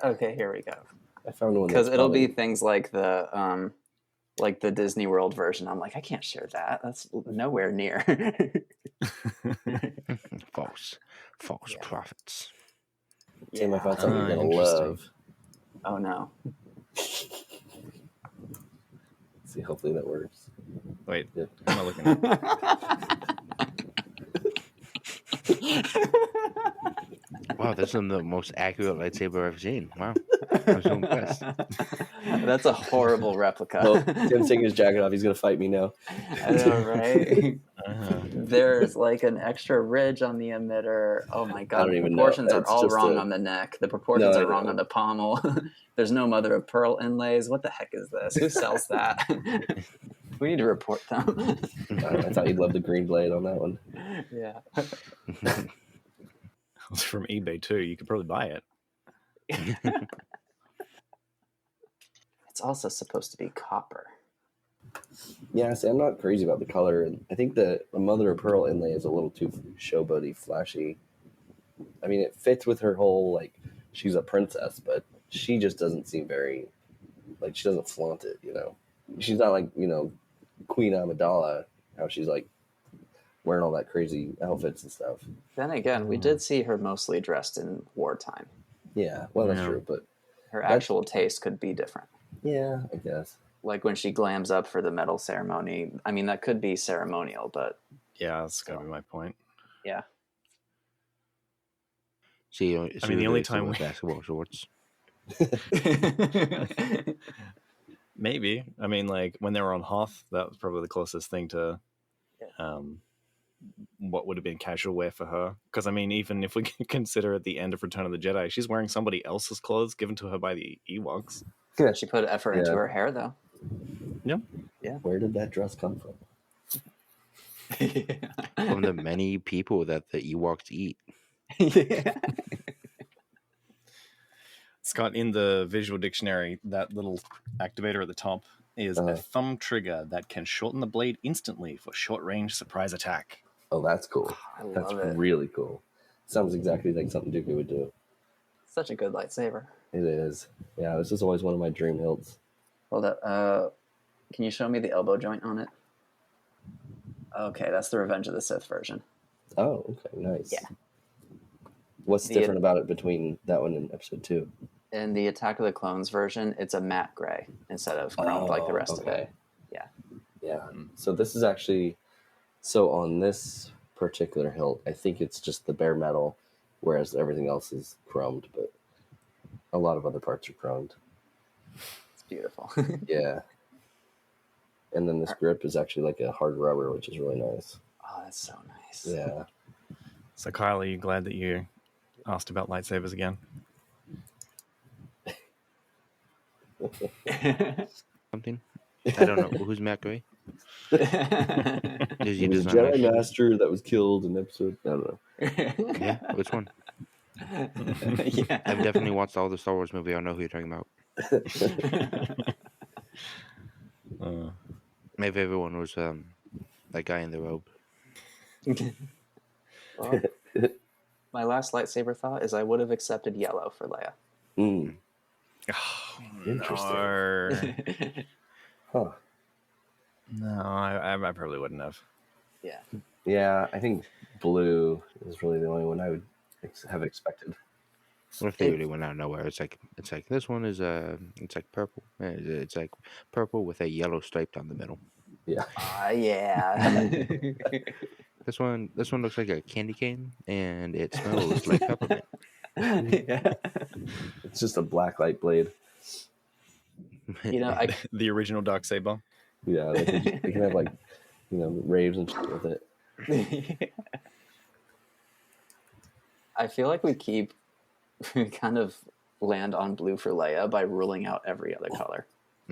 Okay, here we go. I found one Because it'll be things like the Disney World version. I'm like, I can't share that. That's nowhere near. False prophets. Tim, I found something you're gonna interesting. love. Oh no. See, hopefully that works. Wait, Yeah. I'm not looking at Wow, this is the most accurate lightsaber I've seen. Wow, I'm so impressed. That's a horrible replica. Oh, Tim's taking his jacket off. He's gonna fight me now. I know, right? There's like an extra ridge on the emitter. Oh my god, don't the even know. proportions are It's all just wrong a- on the neck. The proportions No, I are wrong know. on the pommel. There's no mother of pearl inlays. What the heck is this? Who sells that? We need to report them. I thought you'd love the green blade on that one. Yeah. It's from eBay too. You could probably buy it. It's also supposed to be copper. Yeah, see, I'm not crazy about the color, and I think the mother of pearl inlay is a little too showboaty, flashy. I mean, it fits with her whole like she's a princess, but she just doesn't seem very like she doesn't flaunt it. You know, she's not like Queen Amidala, how she's like wearing all that crazy outfits and stuff. Then again, we did see her mostly dressed in wartime. Yeah, well, that's Yeah. true, but Her actual taste could be different. yeah, I guess. Like when she glams up for the medal ceremony. I mean, that could be ceremonial, but Yeah, that's gotta be my point. yeah. See, I mean, the only time with we- basketball shorts. Maybe. I mean, like when they were on Hoth, that was probably the closest thing to what would have been casual wear for her. Because I mean, even if we consider at the end of Return of the Jedi, she's wearing somebody else's clothes given to her by the Ewoks. Good. She put effort into Yeah. her hair, though. Where did that dress come from? From the many people that the Ewoks eat. Yeah. Scott, in the visual dictionary, that little activator at the top is a thumb trigger that can shorten the blade instantly for short-range surprise attack. Oh, that's cool. I love That's it. really cool. Sounds exactly like something Dooku would do. Such a good lightsaber. It is. Yeah, this is always one of my dream hilts. Hold up. Can you show me the elbow joint on it? Okay, that's the Revenge of the Sith version. Oh, okay, nice. Yeah. What's The- different about it between that one and episode 2? In the Attack of the Clones version, it's a matte gray instead of chromed like the rest of it. Yeah. Yeah. So this is actually on this particular hilt, I think it's just the bare metal, whereas everything else is chromed, but a lot of other parts are chromed. It's beautiful. Yeah. And then this grip is actually like a hard rubber, which is really nice. Oh, that's so nice. Yeah. So, Kyle, are you glad that you asked about lightsabers again? Something. I don't know. Who's Matt Gray? Did He you was a design Jedi that? Master that was killed in episode. I don't know. Yeah, which one? Yeah. I've definitely watched all the Star Wars movie. I know who you're talking about. My favorite one was that guy in the robe. Well, my last lightsaber thought is I would have accepted yellow for Leia. Mm. Oh, Interesting. Huh. No, I probably wouldn't have. Yeah. Yeah, I think blue is really the only one I would have expected. What if they really went out of nowhere? It's like this one is it's like purple. It's like purple with a yellow stripe down the middle. Yeah. Yeah. This one looks like a candy cane, and it smells like peppermint. Yeah. It's just a black light blade. You know, The original Darksaber. Yeah, they can have like, raves and shit with it. I feel like we kind of land on blue for Leia by ruling out every other color.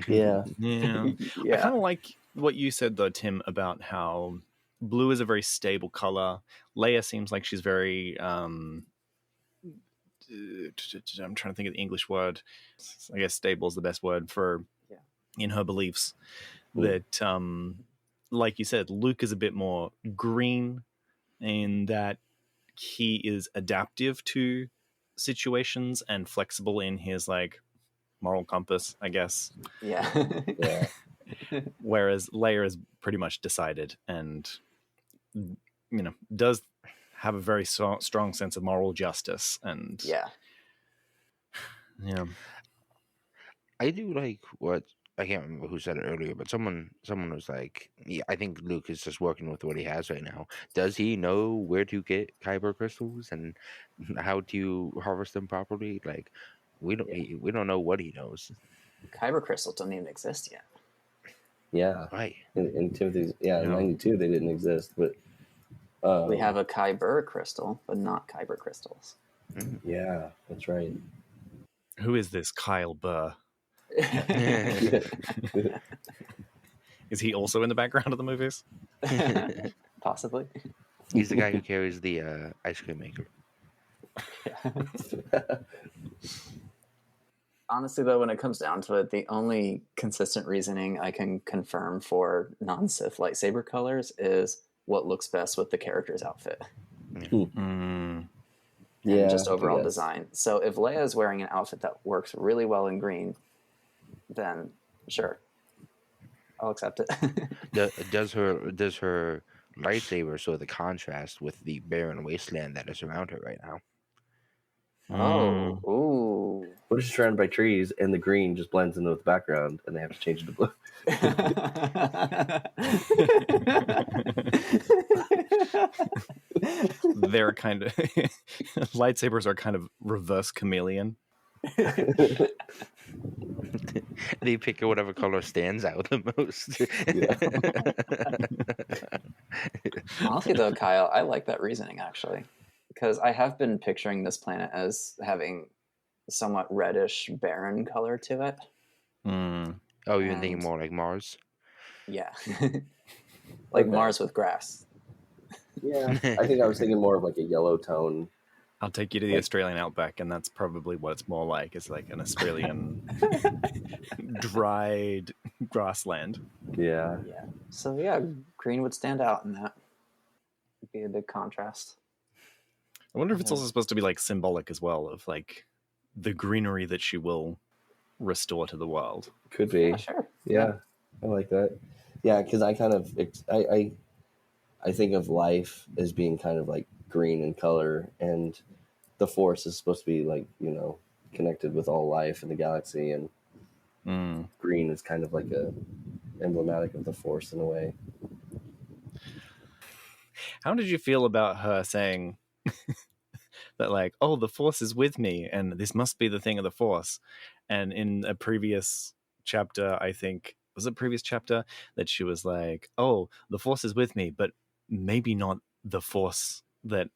Yeah. Yeah. Yeah. I kind of like what you said, though, Tim, about how blue is a very stable color. Leia seems like she's very... I'm trying to think of the English word. I guess stable is the best word for in her beliefs. That, like you said, Luke is a bit more green in that he is adaptive to situations and flexible in his like moral compass, I guess. Yeah. Yeah. Whereas Leia is pretty much decided and, does have a very strong sense of moral justice. And Yeah. I do like what I can't remember who said it earlier, but someone was like, yeah, I think Luke is just working with what he has right now. Does he know where to get kyber crystals and how to harvest them properly? Like, we don't know what he knows. Kyber crystals don't even exist yet. Yeah. Right. In Timothy's, in 92 they didn't exist, but We have a kyber crystal, but not kyber crystals. Yeah, that's right. Who is this Kyle Burr? Is he also in the background of the movies? Possibly. He's the guy who carries the ice cream maker. Honestly, though, when it comes down to it, the only consistent reasoning I can confirm for non-Sith lightsaber colors is what looks best with the character's outfit. And just overall design. So if Leia is wearing an outfit that works really well in green, then sure, I'll accept it. Does her lightsaber show the contrast with the barren wasteland that is around her right now? Oh, ooh. What if she's surrounded by trees and the green just blends into the background and they have to change it to blue? They're kind of lightsabers are kind of reverse chameleon. They pick whatever color stands out the most. Honestly, though, Kyle, I like that reasoning actually, because I have been picturing this planet as having somewhat reddish, barren color to it. Oh, you're thinking more like Mars? Yeah, like Mars with grass. Yeah, I think I was thinking more of like a yellow tone. I'll take you to the Australian outback, and that's probably what it's more like. It's like an Australian dried grassland. Yeah. Yeah. So yeah, green would stand out in that. It'd be a big contrast. I wonder if it's also supposed to be like symbolic as well of like the greenery that she will restore to the world. Could be. Yeah, sure. Yeah, I like that. Yeah, because I kind of I think of life as being kind of like green in color, and the Force is supposed to be like, connected with all life in the galaxy, and green is kind of like a emblematic of the Force in a way. How did you feel about her saying that, like, oh, the Force is with me and this must be the thing of the Force? And in a previous chapter, I think, was it a previous chapter, that she was like, oh, the Force is with me, but maybe not the Force that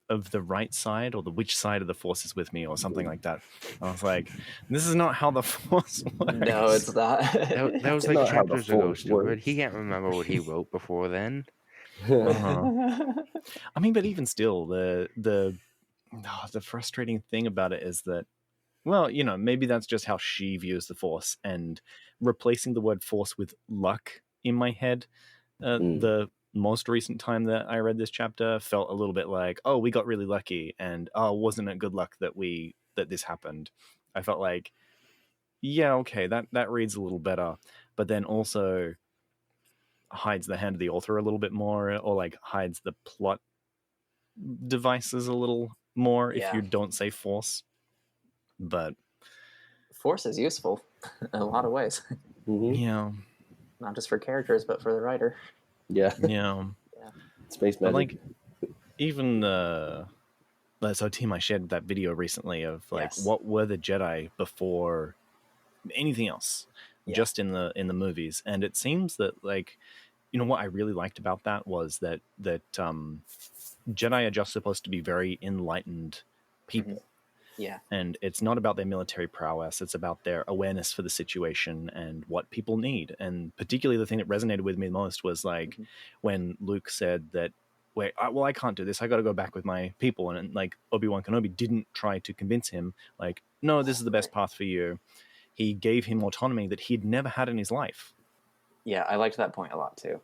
of the right side, or the which side of the Force is with me, or something like that. I was like, this is not how the Force works. No, it's not. That was like chapters ago, stupid. He can't remember what he wrote before then. I mean, but even still, the frustrating thing about it is that, well, maybe that's just how she views the Force, and replacing the word Force with luck in my head, the most recent time that I read this chapter felt a little bit like, oh, we got really lucky, and oh, wasn't it good luck that this happened? I felt like, yeah, okay, that reads a little better, but then also hides the hand of the author a little bit more, or like hides the plot devices a little more if you don't say Force. But Force is useful in a lot of ways. Yeah. Not just for characters, but for the writer. Yeah. Yeah. Space But magic. like, even so team, I shared that video recently of like Yes. what were the Jedi before anything else, just in the movies, and it seems that like, you know, what I really liked about that was that Jedi are just supposed to be very enlightened people. Yeah. And it's not about their military prowess. It's about their awareness for the situation and what people need. And particularly the thing that resonated with me most was like when Luke said that, wait, I can't do this. I got to go back with my people. And like Obi-Wan Kenobi didn't try to convince him like, no, this is the best path for you. He gave him autonomy that he'd never had in his life. Yeah, I liked that point a lot too.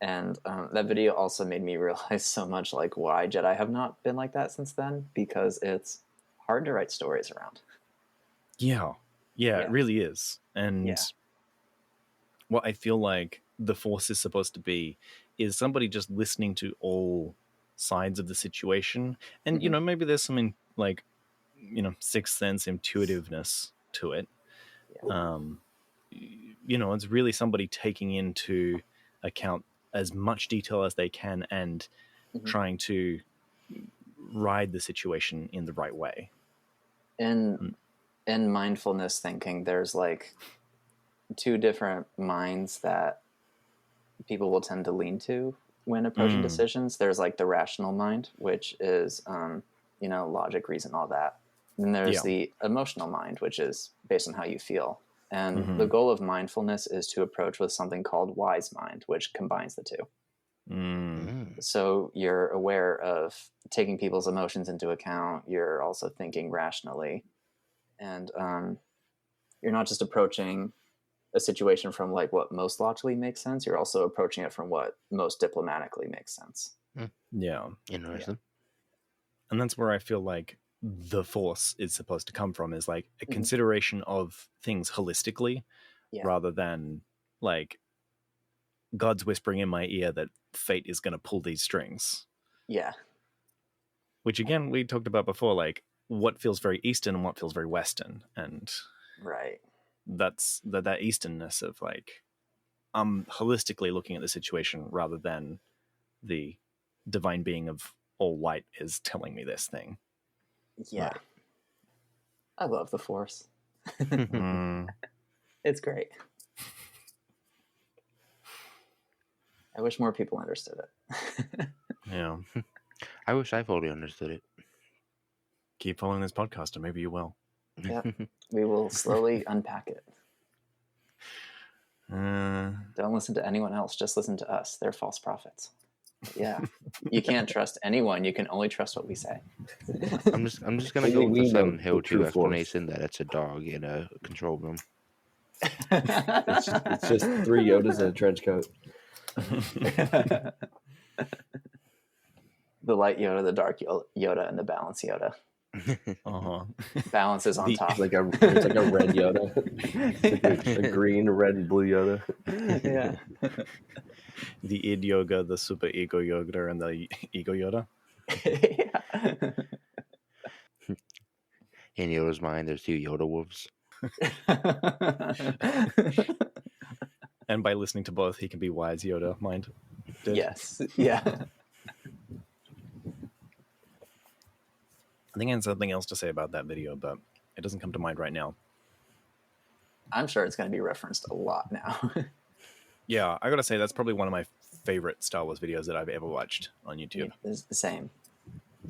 And that video also made me realize so much like why Jedi have not been like that since then, because it's hard to write stories around. Yeah, it really is. And what I feel like the Force is supposed to be is somebody just listening to all sides of the situation. And, you know, maybe there's some like, you know, sixth sense intuitiveness to it. You know, it's really somebody taking into account as much detail as they can and trying to ride the situation in the right way. In mindfulness thinking, there's like two different minds that people will tend to lean to when approaching decisions. There's like the rational mind, which is, you know, logic, reason, all that. And there's the emotional mind, which is based on how you feel. And the goal of mindfulness is to approach with something called wise mind, which combines the two. So you're aware of taking people's emotions into account. You're also thinking rationally. And you're not just approaching a situation from like what most logically makes sense. You're also approaching it from what most diplomatically makes sense. Yeah. Interesting. And that's where I feel like the Force is supposed to come from, is like a consideration of things holistically rather than like God's whispering in my ear that fate is going to pull these strings. Yeah. Which again, we talked about before, like what feels very Eastern and what feels very Western. And that's that Easternness of like, I'm holistically looking at the situation rather than the divine being of all light is telling me this thing. Yeah. Right. I love the Force. It's great. I wish more people understood it. Yeah. I wish I fully understood it. Keep following this podcast and maybe you will. Yeah. We will slowly unpack it. Don't listen to anyone else. Just listen to us. They're false prophets. Yeah. You can't trust anyone. You can only trust what we say. I'm just gonna go with the Silent Hill 2 explanation that it's a dog in a control room. It's just 3 Yodas in a trench coat. The light Yoda, the dark Yoda, and the balance Yoda. Balance is on top. It's like a red Yoda. It's like a green, red, and blue Yoda. Yeah. The id yoga, the super ego yoga, and the ego Yoda. In Yoda's mind, there's 2 Yoda wolves. And by listening to both, he can be wise Yoda mind. Yes. Yeah. I think I had something else to say about that video, but it doesn't come to mind right now. I'm sure it's going to be referenced a lot now. Yeah, I gotta say, that's probably one of my favorite Star Wars videos that I've ever watched on YouTube. It's the same.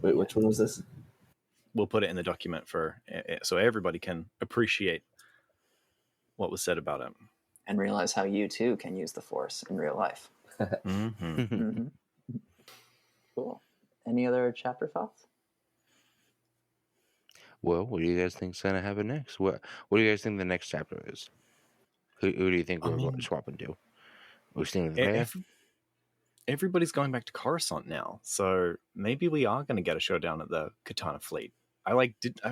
Wait, which one was this? We'll put it in the document so everybody can appreciate what was said about it. And realize how you too can use the Force in real life. Cool. Any other chapter thoughts? Well, what do you guys think's gonna happen next? What do you guys think the next chapter is? Who do you think we're swapping to? We're staying with Leia? Everybody's going back to Coruscant now, so maybe we are going to get a showdown at the Katana Fleet. It's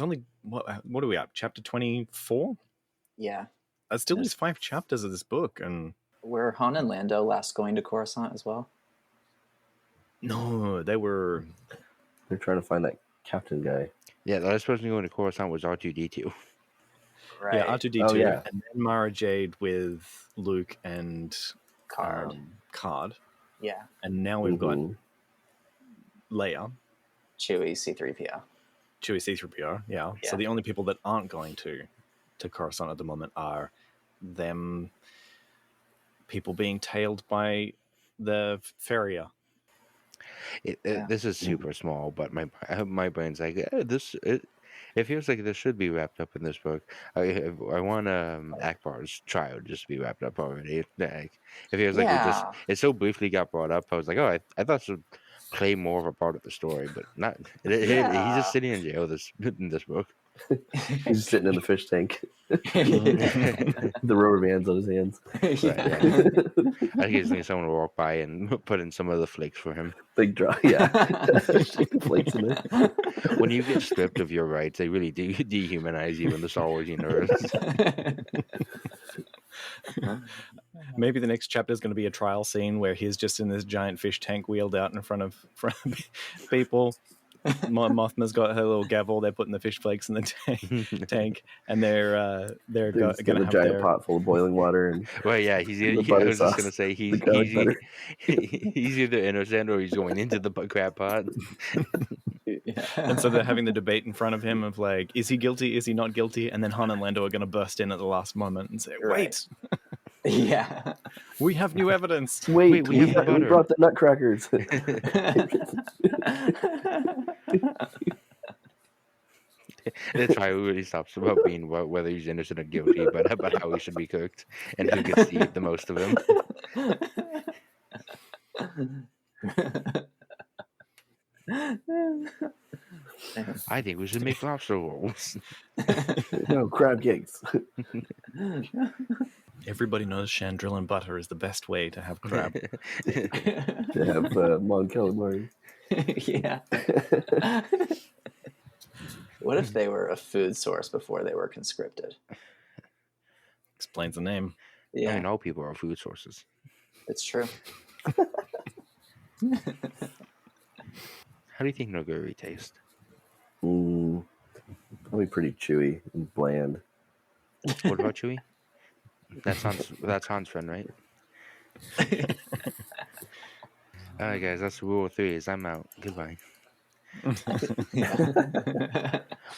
only what are we at? Chapter 24? Yeah. That still leaves 5 chapters of this book, and were Han and Lando last going to Coruscant as well? No, they were. They're trying to find that captain guy. Yeah, the last person going to Coruscant was R2-D2. Right. Yeah, R2D2, Oh, yeah. and then Mara Jade with Luke and Card. Card, Yeah. and now we've got Leia, Chewie, C-3PO. Chewie, C-3PO. Yeah. So the only people that aren't going to Coruscant at the moment are them people being tailed by the farrier. This is super small, but my brain's like it feels like this should be wrapped up in this book. I want Akbar's trial just to be wrapped up already. Like, it feels like it so briefly got brought up. I was like, oh, I thought this would play more of a part of the story, but not. He's just sitting in jail in this book. He's just sitting in the fish tank. The rubber bands on his hands. Right, yeah. I think he's need someone to walk by and put in some of the flakes for him. Big draw, yeah. Shake the flakes in there. When you get stripped of your rights, they really do dehumanize you in the Star Wars universe. Maybe the next chapter is going to be a trial scene where he's just in this giant fish tank wheeled out in front of people. Mothma's got her little gavel. They're putting the fish flakes in the tank, and they're going to have a giant pot full of boiling water. And well, yeah, he's either, I was just going to say he's either innocent or he's going into the crab pot. And so they're having the debate in front of him of like, is he guilty? Is he not guilty? And then Han and Lando are going to burst in at the last moment and say, wait. Yeah. We have new evidence. Wait, we brought the nutcrackers. The trial really stops about being whether he's innocent or guilty, but about how he should be cooked and who gets to eat the most of him. I think we should make lobster rolls. No, crab cakes. Everybody knows chandril and butter is the best way to have crab. To have Mon calamari. Yeah. What if they were a food source before they were conscripted? Explains the name. Yeah. I mean, all people are food sources. It's true. How do you think Noghri tastes? Probably pretty chewy and bland. What about Chewie? That's Han's friend, right? All right, guys, that's rule 3. Is I'm out. Goodbye.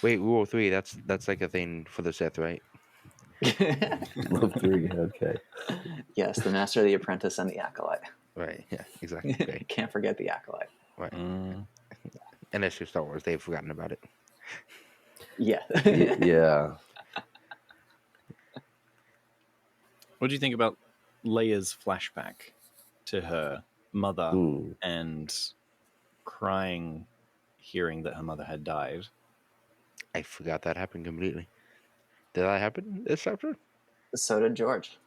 Wait, rule 3. That's like a thing for the Sith, right? Rule 3. Okay. Yes, the master, the apprentice, and the acolyte. Right. Yeah. Exactly. Okay. Can't forget the acolyte. Right. Unless you're Star Wars, they've forgotten about it. Yeah. Yeah. What do you think about Leia's flashback to her mother and crying, hearing that her mother had died? I forgot that happened completely. Did that happen this chapter? So did George.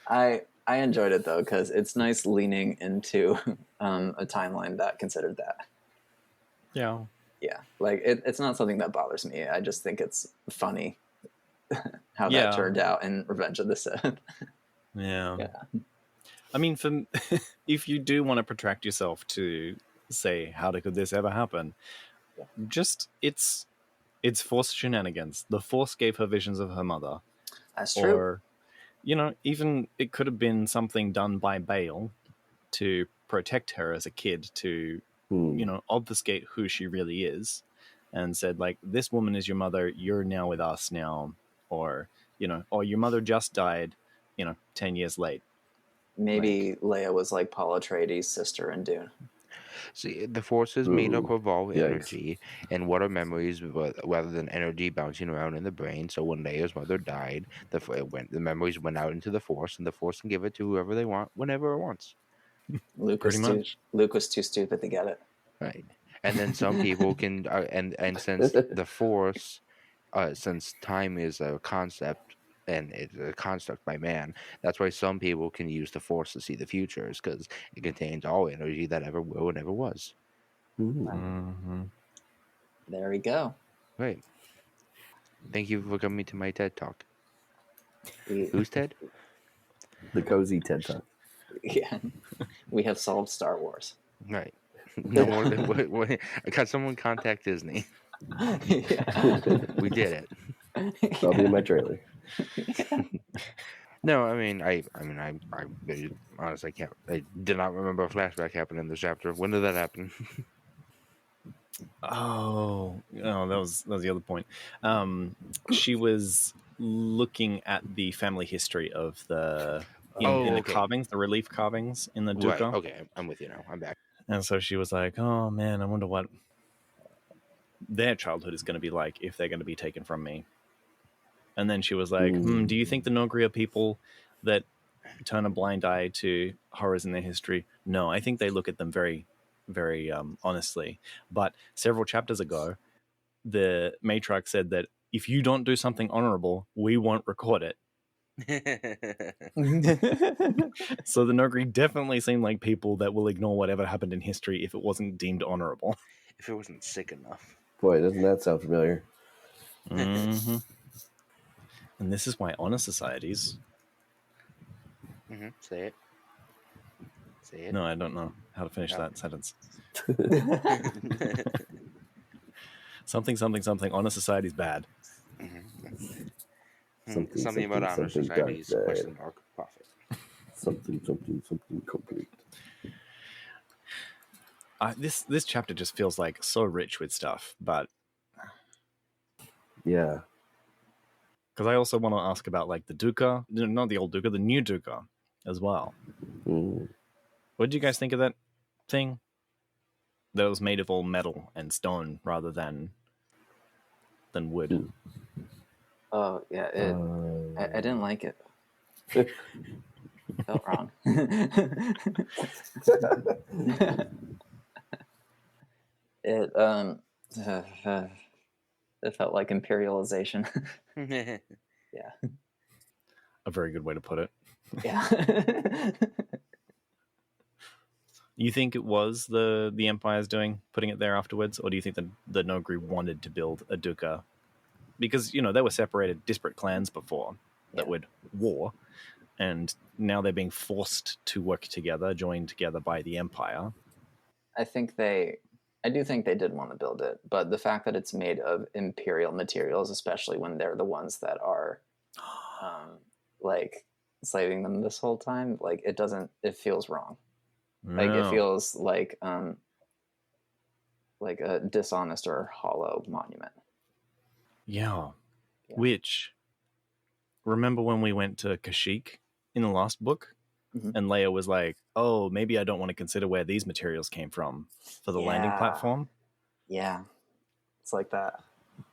I enjoyed it though because it's nice leaning into a timeline that considered that. Yeah. Yeah, like it's not something that bothers me. I just think it's funny how that turned out in Revenge of the Sith. Yeah. I mean, if you do want to protract yourself to say, how could this ever happen? Just it's Force shenanigans. The Force gave her visions of her mother. That's true. Or, even it could have been something done by Bail to protect her as a kid, to obfuscate who she really is, and said, like, this woman is your mother, you're now with us now, or or your mother just died 10 years late. Maybe Leia was like Paul Atreides' sister in Dune. See, the Force is made up of all energy, and what are memories rather than energy bouncing around in the brain? So when Leia's mother died, the memories went out into the Force, and the Force can give it to whoever they want, whenever it wants. Luke was too stupid to get it. Right. And then some people can, and since the Force, since time is a concept, and it's a construct by man, that's why some people can use the Force to see the futures, because it contains all energy that ever will and ever was. Mm-hmm. There we go. Right. Thank you for coming to my TED Talk. Who's Ted? The cozy TED Talk. Yeah, we have solved Star Wars. Right. No more. Can someone contact Disney? Yeah. We did it. I'll be in my trailer. No, I mean, I honestly can't. I did not remember a flashback happened in this chapter. When did that happen? Oh, that was the other point. She was looking at the family history of the in the carvings, the relief carvings in the Duca. Right. Okay, I'm with you now. I'm back. And so she was like, "Oh man, I wonder what their childhood is going to be like if they're going to be taken from me." And then she was like, "Do you think the Noghri are people that turn a blind eye to horrors in their history? No, I think they look at them very, very honestly. But several chapters ago, the matriarch said that if you don't do something honorable, we won't record it." So the Noghri definitely seem like people that will ignore whatever happened in history if it wasn't deemed honorable. If it wasn't sick enough. Boy, doesn't that sound familiar? Mm-hmm. And this is why honor societies... Mm-hmm. Say it. Say it. No, I don't know how to finish that sentence. Something, honor society is bad. Mm-hmm. Something about honor societies, question mark, profit. Something complete. This chapter just feels like so rich with stuff, but yeah, because I also want to ask about like the Duca, not the old Duca, the new Duca as well. What did you guys think of that thing that was made of all metal and stone rather than wood? Oh yeah, I didn't like it. Felt wrong. It felt like imperialization. Yeah. A very good way to put it. Yeah. You think it was the Empire's doing, putting it there afterwards, or do you think that the Noghri wanted to build a Duca? Because, they were separated, disparate clans before that would war, and now they're being forced to work together, joined together by the Empire. I do think they did want to build it, but the fact that it's made of Imperial materials, especially when they're the ones that are like slaving them this whole time, like it feels wrong. No. Like it feels like a dishonest or hollow monument. Yeah. Which, remember when we went to Kashyyyk in the last book? Mm-hmm. And Leia was like, "Oh, maybe I don't want to consider where these materials came from for the landing platform." Yeah. It's like that.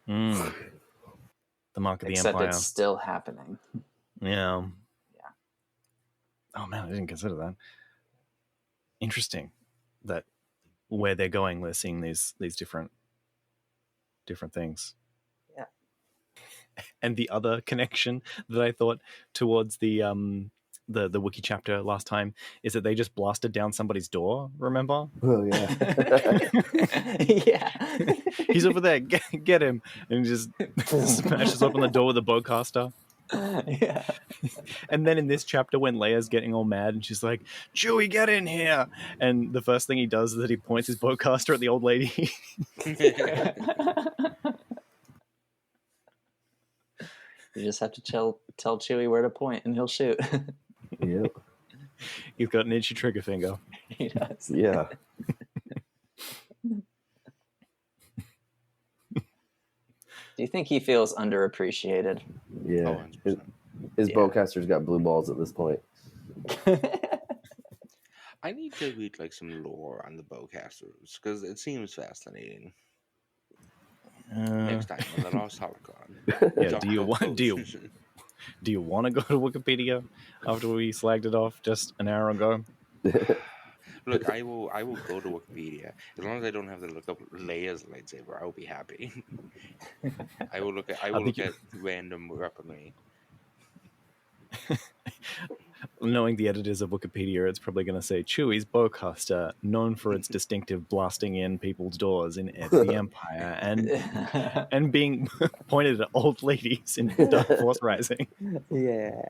The mark of the Empire. Except it's still happening. Yeah. Oh man, I didn't consider that. Interesting that where they're going, we're seeing these different things. Yeah. And the other connection that I thought towards the Wookiee chapter last time is that they just blasted down somebody's door, remember? Oh yeah. Yeah. He's over there, get him. And he just smashes open the door with a bowcaster. Yeah. And then in this chapter, when Leia's getting all mad and she's like, "Chewie, get in here!" And the first thing he does is that he points his bowcaster at the old lady. You just have to tell Chewie where to point and he'll shoot. Yep. He's got an itchy trigger finger. He does. Yeah. Do you think he feels underappreciated? Yeah. Oh, his bowcaster's got blue balls at this point. I need to read like some lore on the bowcasters because it seems fascinating. Next time on the Lost Holocron. Yeah, do you want to go to Wikipedia after we slagged it off just an hour ago? Look, I will go to Wikipedia as long as I don't have to look up Leia's lightsaber. I'll be happy. I will look at random weaponry. Knowing the editors of Wikipedia, it's probably going to say Chewie's bowcaster, known for its distinctive blasting in people's doors in the Empire and being pointed at old ladies in Dark Force Rising. Yeah.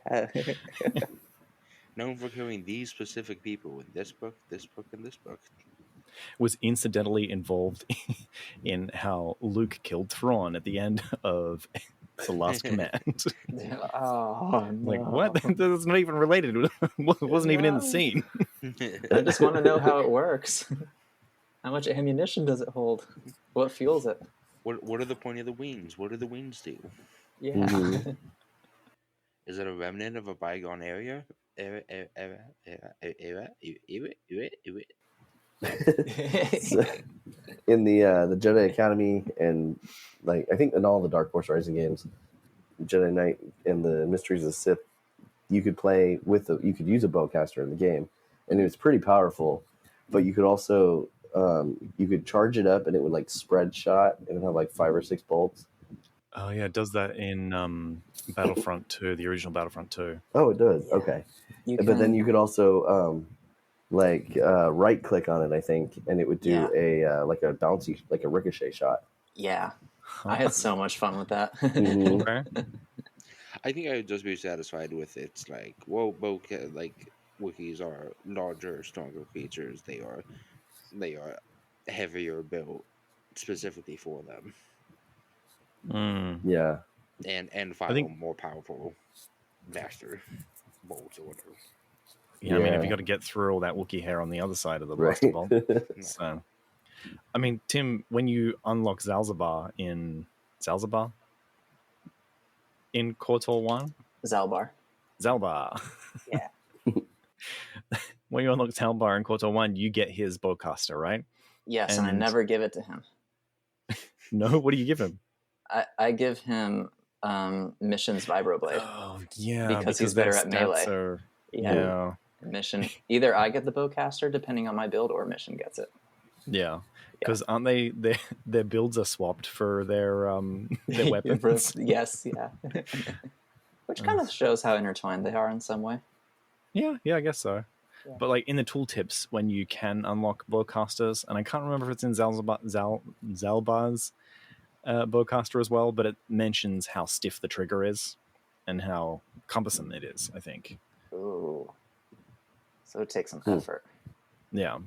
known for killing these specific people in this book, and this book. Was incidentally involved in how Luke killed Thrawn at the end of The Last Command. Oh, no. Like, what? That's not even related. It wasn't even in the scene. I just want to know how it works. How much ammunition does it hold? What fuels it? What are the point of the wings? What do the wings do? Yeah. Mm-hmm. Is it a remnant of a bygone area? So, in the Jedi Academy and like I think in all the Dark Force Rising games, Jedi Knight and the Mysteries of the Sith, you could play with you could use a bowcaster in the game, and it was pretty powerful. But you could also you could charge it up, and it would like spread shot, and it would have like 5 or 6 bolts. Oh yeah, it does that in Battlefront 2, the original Battlefront 2. Oh, it does. Yeah. Okay, but then you could also right click on it, I think, and it would do a like a bouncy, like a ricochet shot. Yeah. I had so much fun with that. Mhm. Okay. I think I would just be satisfied with it's like, well, like Wookiees are larger, stronger creatures. They are heavier built specifically for them, Yeah. and fire more powerful, faster bolts or whatever. Yeah, I mean, if you got to get through all that Wookiee hair on the other side of the Right. blaster bolt. So, I mean, Tim, when you unlock Zalzabar in KOTOR 1? Zalbar. Zalbar. Yeah. When you unlock Zalbar in KOTOR 1, you get his bowcaster, right? Yes, and I never give it to him. No? What do you give him? I give him Mission's Vibroblade. Oh, yeah. Because he's better their at melee. stats Yeah. Mission. Either I get the bowcaster, depending on my build, or Mission gets it. Yeah. Because aren't their builds are swapped for their weapons? Yes, yeah. Which kind of shows how intertwined they are in some way. Yeah, I guess so. Yeah. But like in the tooltips, when you can unlock bowcasters, and I can't remember if it's in Zalbar's bowcaster as well, but it mentions how stiff the trigger is and how cumbersome it is, I think. Ooh. So it takes some effort. Yeah.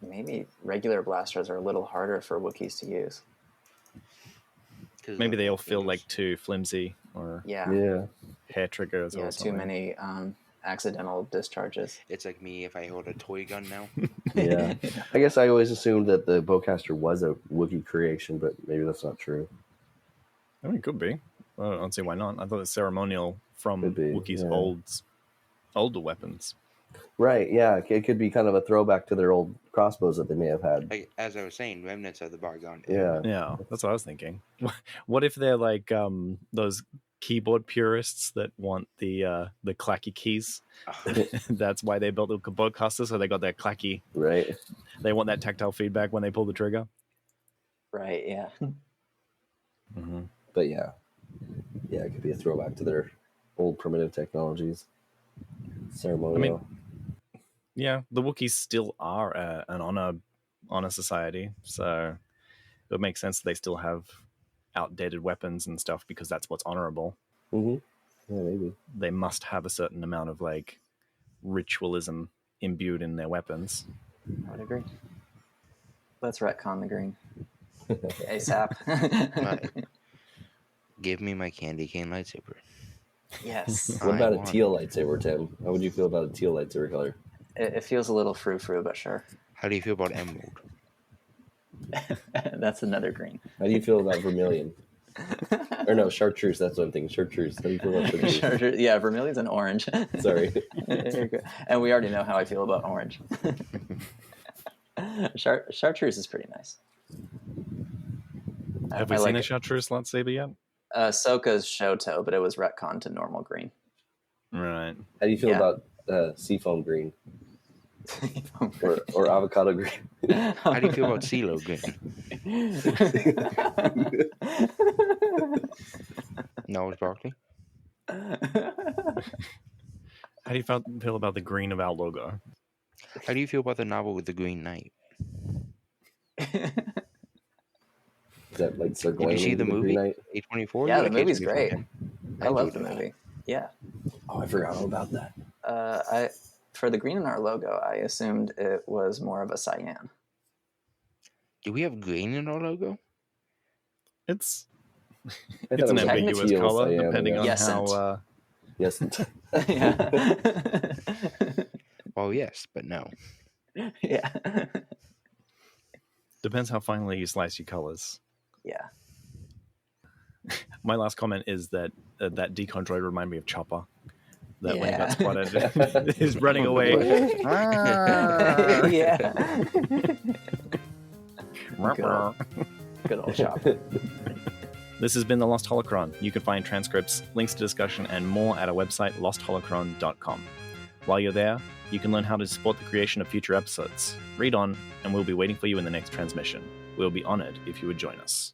Maybe regular blasters are a little harder for Wookiees to use. Maybe they all feel like too flimsy or hair triggers or something. Too many accidental discharges. It's like me if I hold a toy gun now. Yeah. I guess I always assumed that the bowcaster was a Wookiee creation, but maybe that's not true. I mean, it could be. I don't see why not. I thought it's ceremonial from Wookiee's older weapons. Right, yeah. It could be kind of a throwback to their old crossbows that they may have had. Like, as I was saying, remnants of the bygone. Yeah, that's what I was thinking. What if they're like those keyboard purists that want the clacky keys? That's why they built the bowcaster, so they got that clacky. Right. They want that tactile feedback when they pull the trigger. Right, yeah. Mm-hmm. But yeah, it could be a throwback to their old primitive technologies. Ceremonial. I mean, yeah, the Wookiees still are an honor society, so it would make sense that they still have outdated weapons and stuff because that's what's honorable. Mm-hmm. Yeah, maybe. They must have a certain amount of like ritualism imbued in their weapons. I would agree. Let's retcon the green. ASAP. Give me my candy cane lightsaber. Yes. What about a teal lightsaber, Tim? How would you feel about a teal lightsaber color? It feels a little frou-frou, but sure. How do you feel about emerald? That's another green. How do you feel about vermilion? Or no, chartreuse. That's what I'm thinking. Chartreuse. How do you feel about chartreuse? Chartreuse. Yeah, vermilion's an orange. Sorry. And we already know how I feel about orange. Chartreuse is pretty nice. Have we seen a chartreuse lightsaber yet? Ahsoka's Shoto, but it was retcon to normal green. Right. How do you feel about seafoam green? or avocado green? How do you feel about CeeLo green? No, it's broccoli. How do you feel about the green of our logo? How do you feel about the novel with the Green Knight? Is that like Sir Did Gawain you see the Green movie? Knight? A24? Yeah, You the had a movie's kid great. before. I love the enjoyed it. movie. Yeah. Oh, I forgot all about that. For the green in our logo, I assumed it was more of a cyan. Do we have green in our logo? It's I it's thought an it was like ambiguous teal color cyan, depending on yeah. how. Yes. Yeah. Well, yes, but no. Yeah. Depends how finely you slice your colors. Yeah. My last comment is that that decon droid reminded me of Chopper. That when he got Yeah. spotted, he's running away. Yeah. Good old shop. This has been The Lost Holocron. You can find transcripts, links to discussion, and more at our website, lostholocron.com. While you're there, you can learn how to support the creation of future episodes. Read on, and we'll be waiting for you in the next transmission. We'll be honored if you would join us.